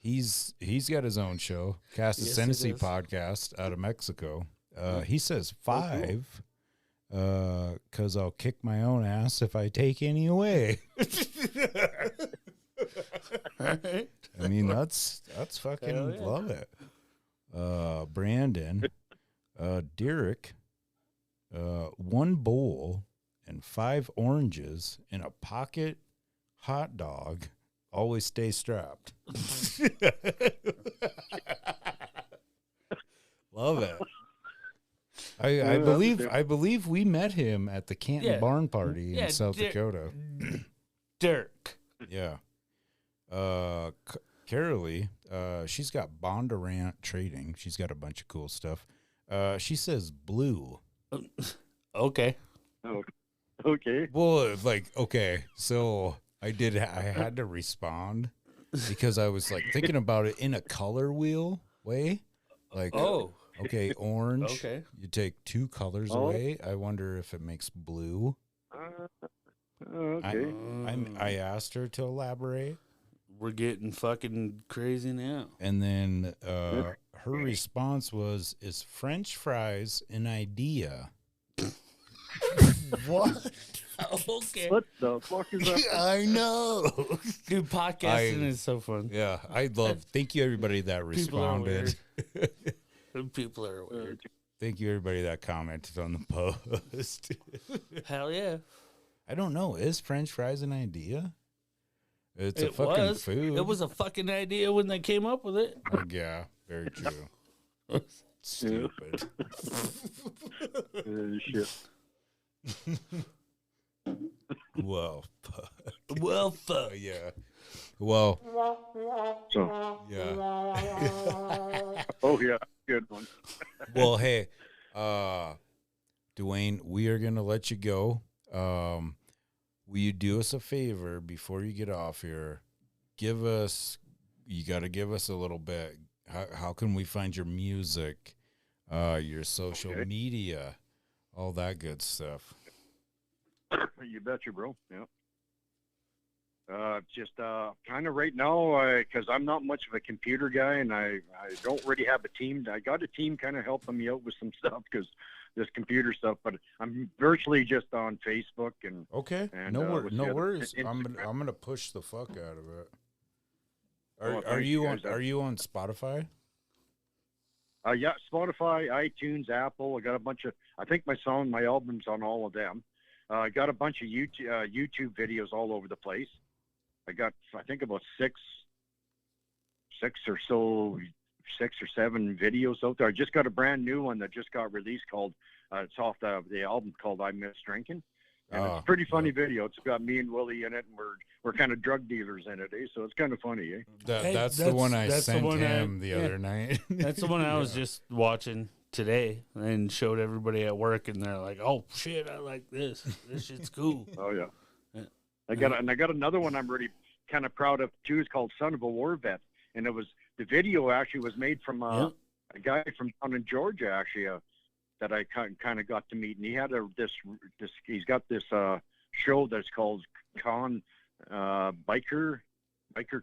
He's got his own show, Cast Yes, he Tennessee does. podcast out of Mexico. He says 5 'cause I'll kick my own ass if I take any away. Right? I mean, that's fucking Hell yeah. love it. Brandon, Derek, 1 bowl and 5 oranges in a pocket hot dog. Always stay strapped. Love it. I believe we met him at the Canton Yeah. Barn Party Yeah, in South Dakota. Dirk. Yeah. Carolee, she's got Bondurant Trading. She's got a bunch of cool stuff. She says blue. Okay. Oh, okay. Well, like, okay, so I had to respond because I was like thinking about it in a color wheel way. Like, Oh. okay, orange. Okay. You take 2 colors Oh. away. I wonder if it makes blue. Okay. I asked her to elaborate. We're getting fucking crazy now. And then her response was, "Is French fries an idea?" What? Okay. What the fuck is that? I know. Dude, podcasting is so fun. Yeah, I love. Thank you, everybody that People are responded. People are weird. Thank you, everybody that commented on the post. Hell yeah. I don't know. Is French fries an idea? It's a It fucking was. food. It was a fucking idea when they came up with it. Yeah, very true. Stupid. Shit. Well, Well, fuck. yeah. Well, So, yeah. oh yeah, good one. Well, hey, Duane, we are gonna let you go. Will you do us a favor before you get off here? You got to give us a little bit. How can we find your music, your social media, all that good stuff? You betcha, bro. Yeah. Just kind of right now, because I'm not much of a computer guy, and I don't really have a team. I got a team kind of helping me out with some stuff because this computer stuff, but I'm virtually just on Facebook and. Okay, And, no what's the other- worries. I'm Instagram. gonna push the fuck out of it. Oh, Are thank you you, on guys. Are you on Spotify? Yeah, Spotify, iTunes, Apple. I got a bunch of. I think my album's on all of them. I got a bunch of YouTube videos all over the place. I got, I think, about six or 7 videos out there. I just got a brand new one that just got released called. It's off the album called "I Miss Drinking," and it's a pretty funny video. It's got me and Willie in it, and we're kind of drug dealers in it, so it's kind of funny, eh? That's the one I that's the sent one him the other night. That's the one I was just watching today and showed everybody at work, and they're like, "Oh shit, I like this. This shit's cool." Oh yeah. Yeah. I got another one I'm really kind of proud of too. It's called "Son of a War Vet," and the video actually was made from a guy from down in Georgia actually that I kind of got to meet, and he had he's got this show that's called Biker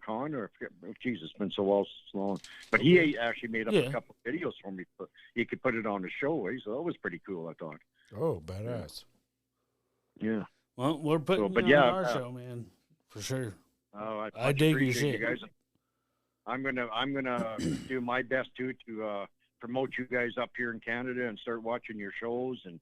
Con, or Jesus, it's been so long. But he actually made up a couple of videos for me, but he could put it on the show, so that was pretty cool, I thought. Oh, badass. Yeah. Well, we're putting but you yeah, on our show, man, for sure. Oh, I dig your appreciate shit. you guys. I'm gonna do my best to promote you guys up here in Canada and start watching your shows. And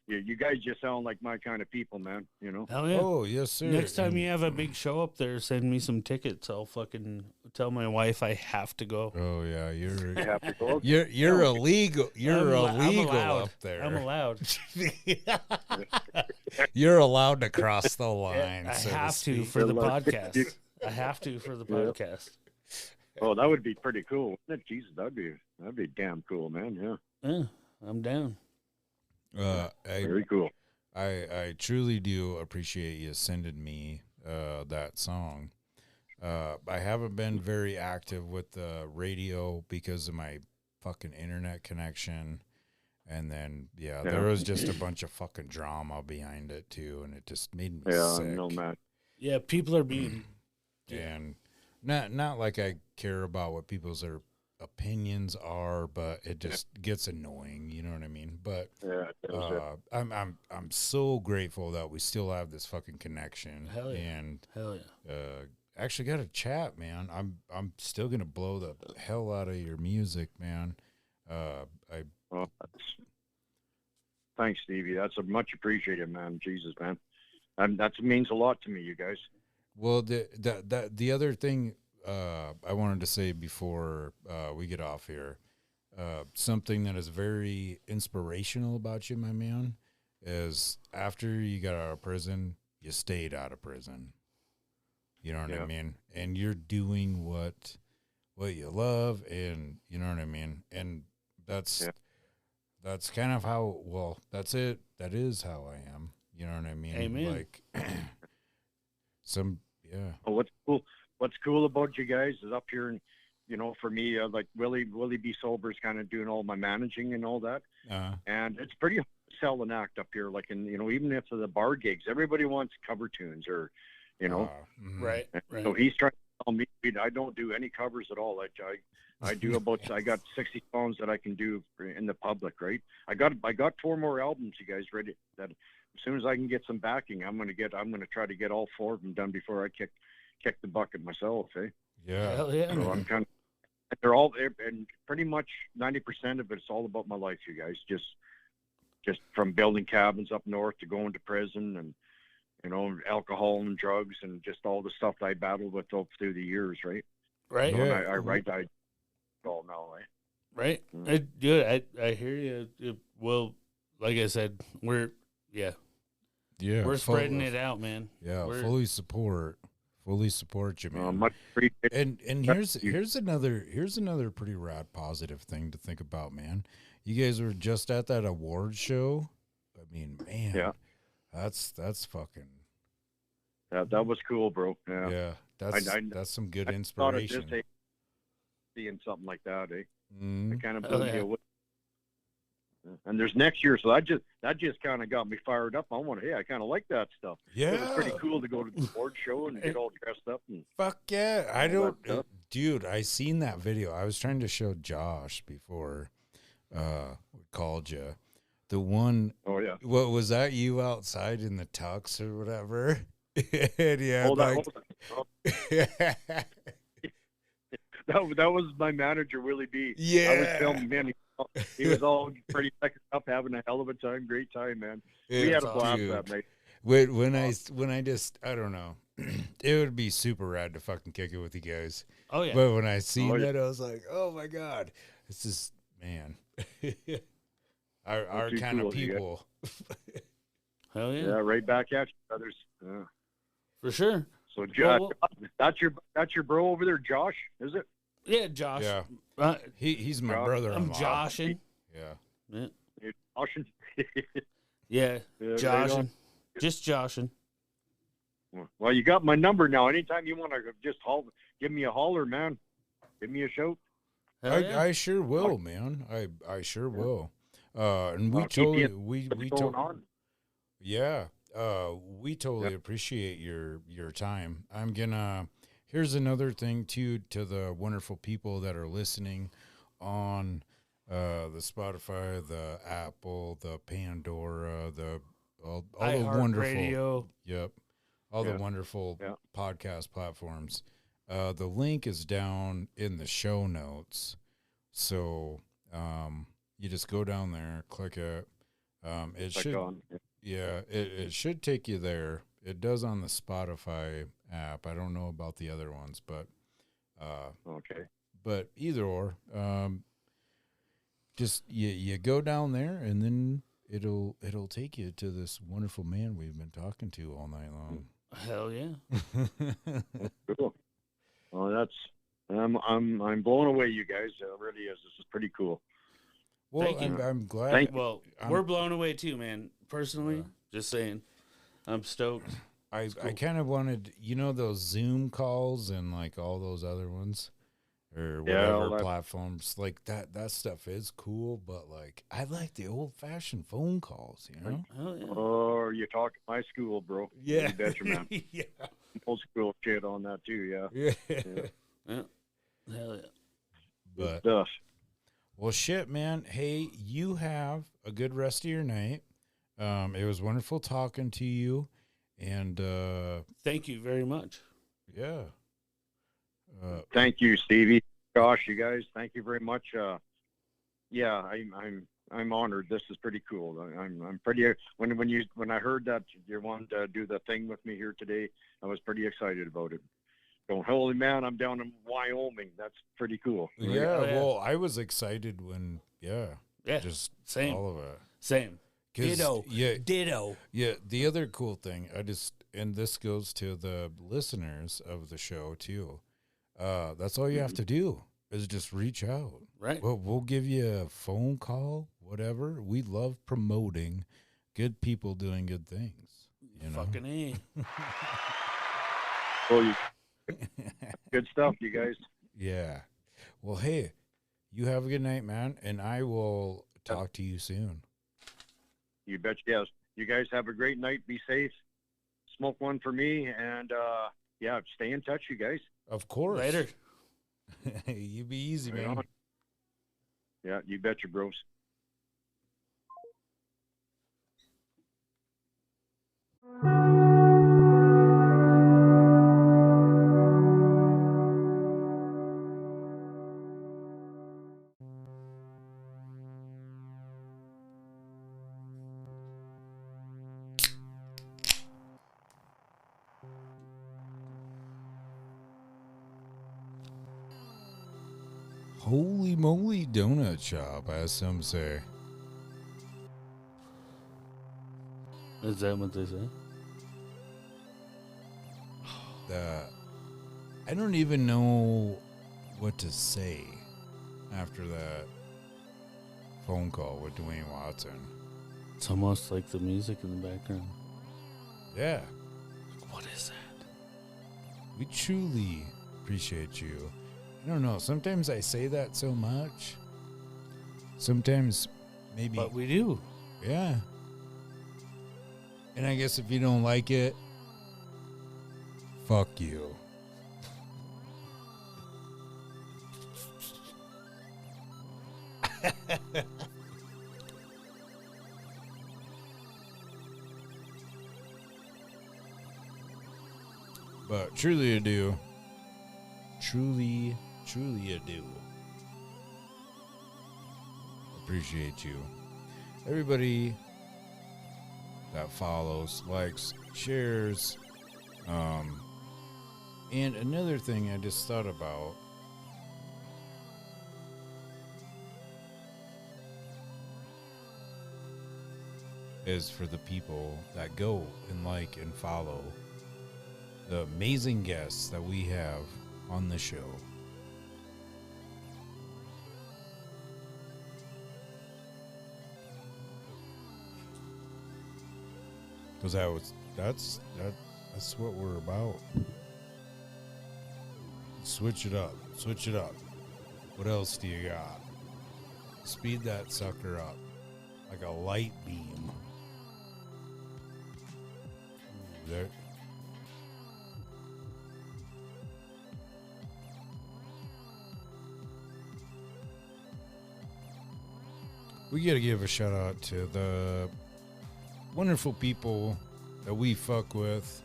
you guys just sound like my kind of people, man. You know. Hell yeah. Oh, yes, sir. Next time you have a big show up there, send me some tickets. I'll fucking tell my wife I have to go. Oh yeah, You have to go. you're illegal. You're I'm illegal allowed. up there. I'm allowed. You're allowed to cross the line. I so have to speak. for the podcast. I have to for the podcast. Oh, that would be pretty cool. Jesus, that'd be damn cool, man. Yeah. Yeah, I'm down. Very cool. I truly do appreciate you sending me that song. I haven't been very active with the radio because of my fucking internet connection. And then, there was just a bunch of fucking drama behind it, too. And it just made me sick. Yeah, no, Matt. Yeah, people are being... And not like I care about what people's opinions are, but it just gets annoying. You know know what I mean? But Yeah, it was, I'm so grateful that we still have this fucking connection. Hell yeah. And Hell yeah. actually got to chat, man. I'm still gonna blow the hell out of your music, man. thanks, Stevie. That's a much appreciated, man. Jesus, man. That means a lot to me, you guys. Well, the other thing I wanted to say before we get off here, something that is very inspirational about you, my man, is after you got out of prison, you stayed out of prison. You know what I mean? And you're doing what you love, and you know what I mean? And that's kind of how, well, that's it. That is how I am. You know what I mean? Amen. Like Well, what's cool about you guys is up here, and for me, like Willie B. Sober's kind of doing all my managing and all that, and it's pretty hard to sell an act up here. Like, even if the bar gigs, everybody wants cover tunes or, Right. So he's trying to tell me I don't do any covers at all. I do I got 60 songs that I can do in the public, right? I got 4 more albums, you guys, ready. That as soon as I can get some backing, I'm gonna try to get all 4 of them done before I kick the bucket myself, eh? Yeah. Hell yeah. So I'm kind of, they're all, and pretty much 90% of it's all about my life, you guys. Just from building cabins up north to going to prison and, alcohol and drugs and just all the stuff I battled with all through the years, right? Right. So, Yeah. and I write all now, right? Right. Mm. Good. I hear you. Well, like I said, we're spreading it out, man. Yeah, We're- fully support you, man. Much appreciated. And here's another pretty rad positive thing to think about, man. You guys were just at that award show. I mean, man, Yeah. that's fucking That was cool, bro. Yeah. yeah. That's some good I thought of inspiration. just seeing something like that, eh? Mm. It kind of Oh, blew me yeah. away. And there's next year, so that just kind of got me fired up. I kind of like that stuff. Yeah, It was pretty cool to go to the award show and get all dressed up. And fuck yeah. I all don't, that stuff. dude. I seen that video. I was trying to show Josh before we called you. The one, oh yeah, what was that? You outside in the tux or whatever? And yeah, oh, like, that was my manager Willie B. yeah. I was filming him. He was all pretty second up, having a hell of a time. Great time, man. We had a blast Dude. that night. When I just, I don't know, it would be super rad to fucking kick it with you guys. Oh yeah. But when I seen Oh, yeah. that, I was like, oh my god, this is, man, our too kind cool, of you guys. people. Hell yeah. Yeah, right back at you, brothers. Yeah. For sure. So, Well, that's your bro over there, Josh, is it? Yeah, Josh. Yeah. He's my Josh. brother. I'm joshing. Yeah. Yeah. You're Joshing? Yeah. Yeah, right Joshing. on. Just joshing. Well, you got my number now. Anytime you want to just give me a holler, man. Give me a shout. Hell yeah. I sure will, man. I sure will. And we I'll keep you- we What's going on? yeah. We totally appreciate your time. I'm gonna. Here's another thing too to the wonderful people that are listening on the Spotify, the Apple, the Pandora, all the wonderful Radio. Yep. All the Yeah. wonderful Yeah. podcast platforms. The link is down in the show notes. So you just go down there, click it. It Click should on. it should take you there. It does on the Spotify app. I don't know about the other ones, but Okay. but either or. Just you go down there and then it'll take you to this wonderful man we've been talking to all night long. Hell yeah. Cool. Well, I'm blown away, you guys. It really is. This is pretty cool. Well, Thank you. I'm glad. Thank Well, I'm- we're blown away too, man. Personally, just saying. I'm stoked. I cool. kind of wanted, those Zoom calls and like all those other ones or Yeah, all whatever that- platforms like that stuff is cool, but like I like the old fashioned phone calls, Hell yeah. Oh, you're talking my school, bro. Yeah. You betcha, man. Yeah. Old school shit on that too. Yeah. Yeah. Yeah. Yeah. Hell yeah. But Stuff. Well, shit, man. Hey, you have a good rest of your night. It was wonderful talking to you. And, Thank you very much. yeah. Thank you, Stevie. Gosh, you guys, thank you very much. Yeah, I'm honored. This is pretty cool. I'm pretty when I heard that you wanted to do the thing with me here today, I was pretty excited about it. Going, holy man, I'm down in Wyoming. That's pretty cool. Right? Yeah, Oh, yeah. well, I was excited when, Yeah, just same. all of it. Same. 'Cause, Ditto. Yeah, Ditto. yeah. The other cool thing, and this goes to the listeners of the show too. That's all you have to do is just reach out. Right. Well, we'll give you a phone call, whatever. We love promoting good people doing good things. You know? Fucking A. Well, good stuff, you guys. Yeah. Well, hey, you have a good night, man, and I will talk to you soon. You bet. Yes. You guys have a great night. Be safe. Smoke one for me, and yeah, stay in touch, you guys. Of course. Later. You be easy, Right man. on. Yeah, you betcha, bros. Holy moly donut shop, as some say. Is that what they say? I don't even know what to say after that phone call with Duane Watson. It's almost like the music in the background. Yeah, What is that? we truly appreciate you. I don't know. Sometimes I say that so much. Sometimes maybe. But we do. Yeah. And I guess if you don't like it, fuck you. But truly I do. Truly I do. Appreciate you. Everybody that follows, likes, shares. And another thing I just thought about. Is for the people that go and like and follow the amazing guests that we have on the show. Because that's what we're about. Switch it up. Switch it up. What else do you got? Speed that sucker up like a light beam. There. We got to give a shout out to the wonderful people that we fuck with,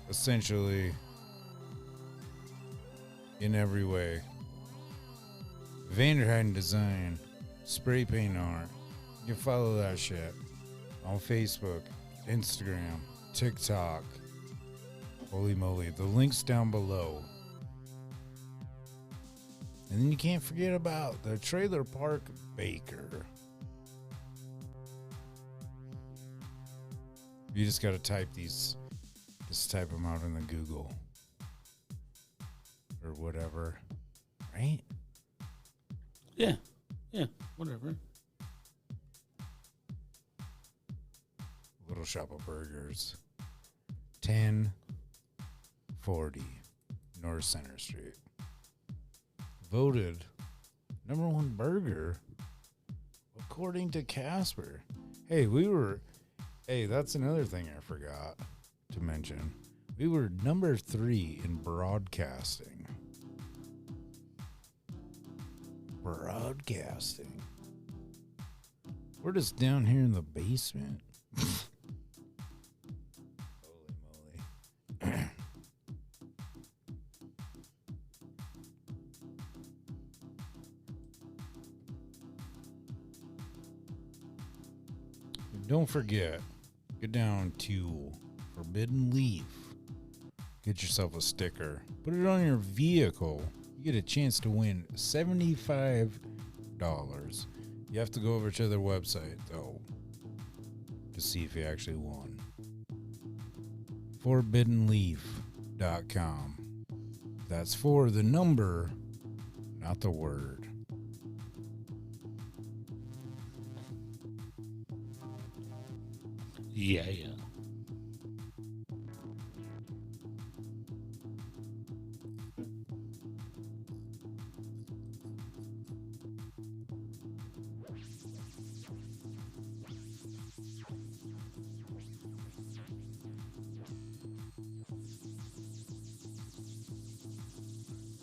essentially, in every way. Vanderheiden Design, spray paint art. You can follow that shit on Facebook, Instagram, TikTok. Holy moly, the link's down below. And then you can't forget about the Trailer Park Baker. You just got to just type them out in the Google or whatever, right? Yeah. Yeah. Whatever. Little Shop of Burgers, 1040 North Center Street. Voted #1 burger according to Casper. Hey, that's another thing I forgot to mention. We were #3 in broadcasting. broadcasting. We're just down here in the basement. Holy moly. And don't forget, get down to Forbidden Leaf. Get yourself a sticker. Put it on your vehicle. You get a chance to win $75. You have to go over to their website, though, to see if you actually won. ForbiddenLeaf.com. That's for the number, not the word. Yeah.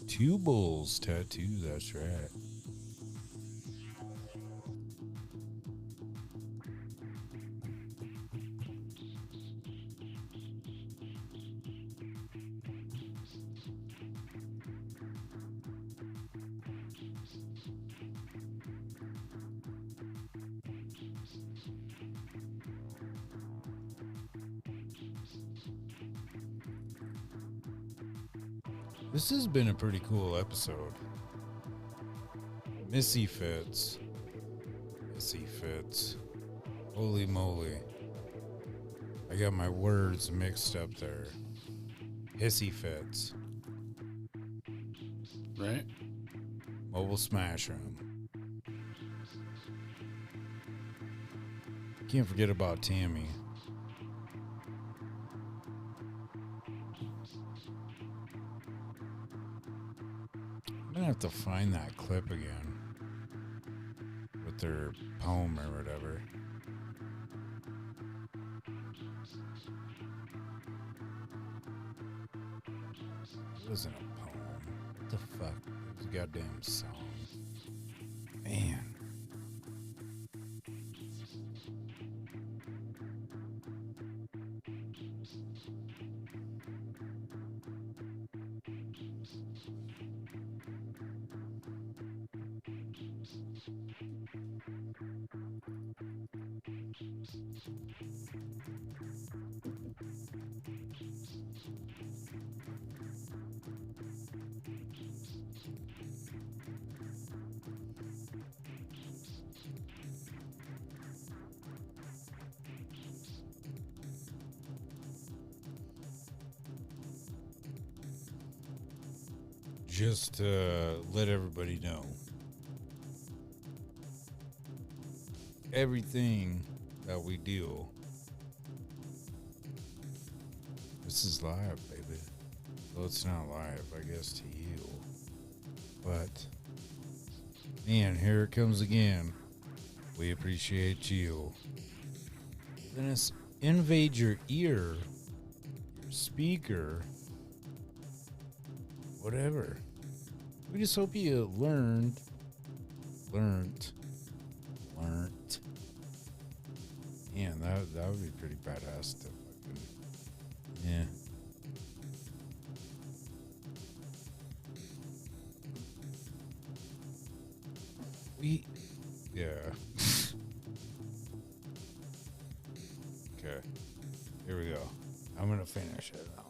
Two bulls tattoo, that's right. This has been a pretty cool episode. Missy fits. Holy moly. I got my words mixed up there. Hissy fits. Right? Mobile Smash Room. Can't forget about Tammy. I'm gonna have to find that clip again with their poem or whatever. It wasn't a poem. What the fuck? It was a goddamn song. Man. Just to let everybody know, everything that we do, this is live, baby. Well, it's not live, I guess, to you. But, man, here it comes again. We appreciate you. Then us invade your ear, your speaker, whatever. We just hope you learned. Man, that would be pretty badass to fucking, yeah. Yeah. Okay. Here we go. I'm gonna finish it now.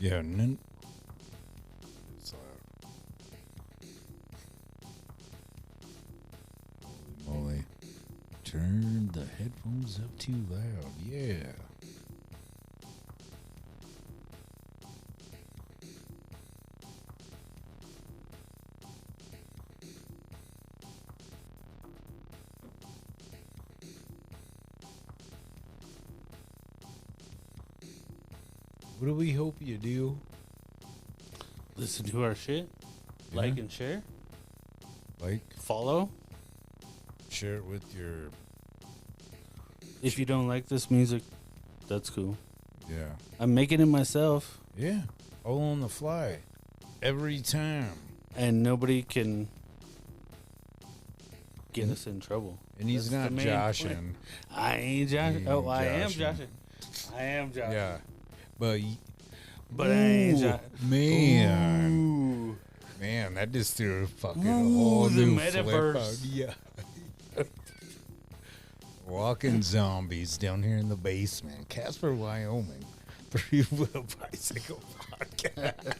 Yeah. It's holy moly. Turn the headphones up too loud. Yeah. What do we hope you do? Listen to our shit. Yeah. Like and share. Like, Follow. share it with your. If you don't like this music, that's cool. Yeah. I'm making it myself, Yeah. All on the fly. Every time. and nobody can get us in trouble. And he's That's not the main joshing. point. I ain't joshing. He Oh, ain't I am joshing. joshing. I am joshing. Yeah. But. But I ain't Ooh, joshing. man. Ooh. Man, that just threw a fucking Ooh, whole the new metaverse. flip out. Yeah. Walking zombies down here in the basement. Casper, Wyoming. 3-Wheel Bicycle Podcast.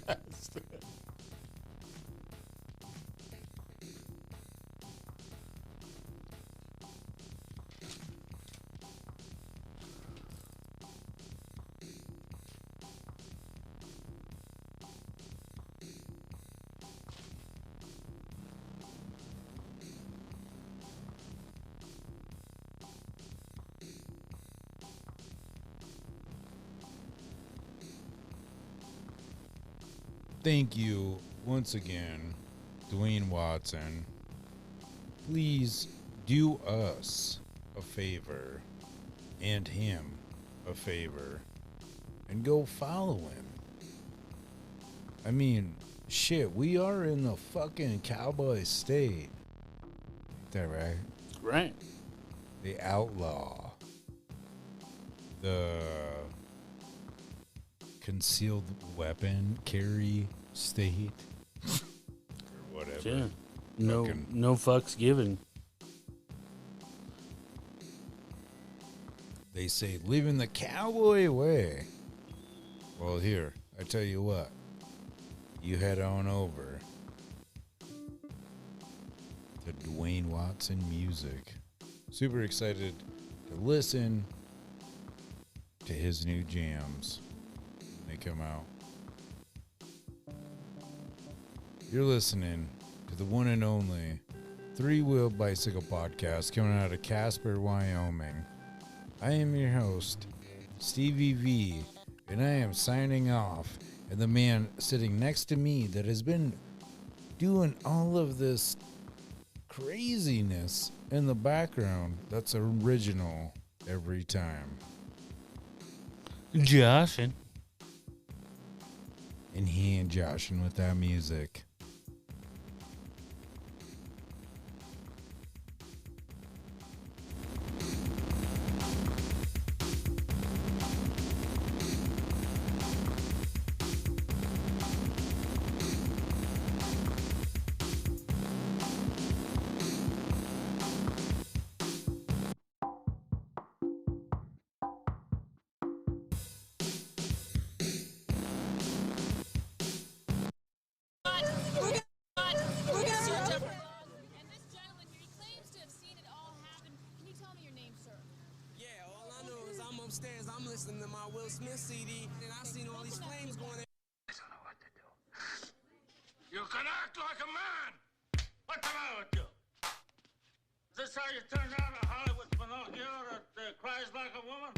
Thank you once again, Duane Watson. Please do us a favor and him a favor and go follow him. I mean, shit, we are in the fucking cowboy state. Ain't that right? Right. The Outlaw. The concealed weapon carry state. Or whatever. Yeah. No, Fucking- no fucks given. They say living the cowboy way. Well, here, I tell you what. You head on over to Duane Watson Music. Super excited to listen to his new jams when they come out. You're listening to the one and only 3-Wheel Bicycle Podcast coming out of Casper, Wyoming. I am your host, Stevie V, and I am signing off. And the man sitting next to me that has been doing all of this craziness in the background, that's original every time. Joshing. And he ain't joshing with that music. And this gentleman here, he claims to have seen it all happen. Can you tell me your name, sir? Yeah, all I know is I'm upstairs, I'm listening to my Will Smith CD, and I seen all these flames going in. I don't know what to do. You can act like a man. What's the matter with you? Is this how you turn down a Hollywood Pinocchio that cries like a woman?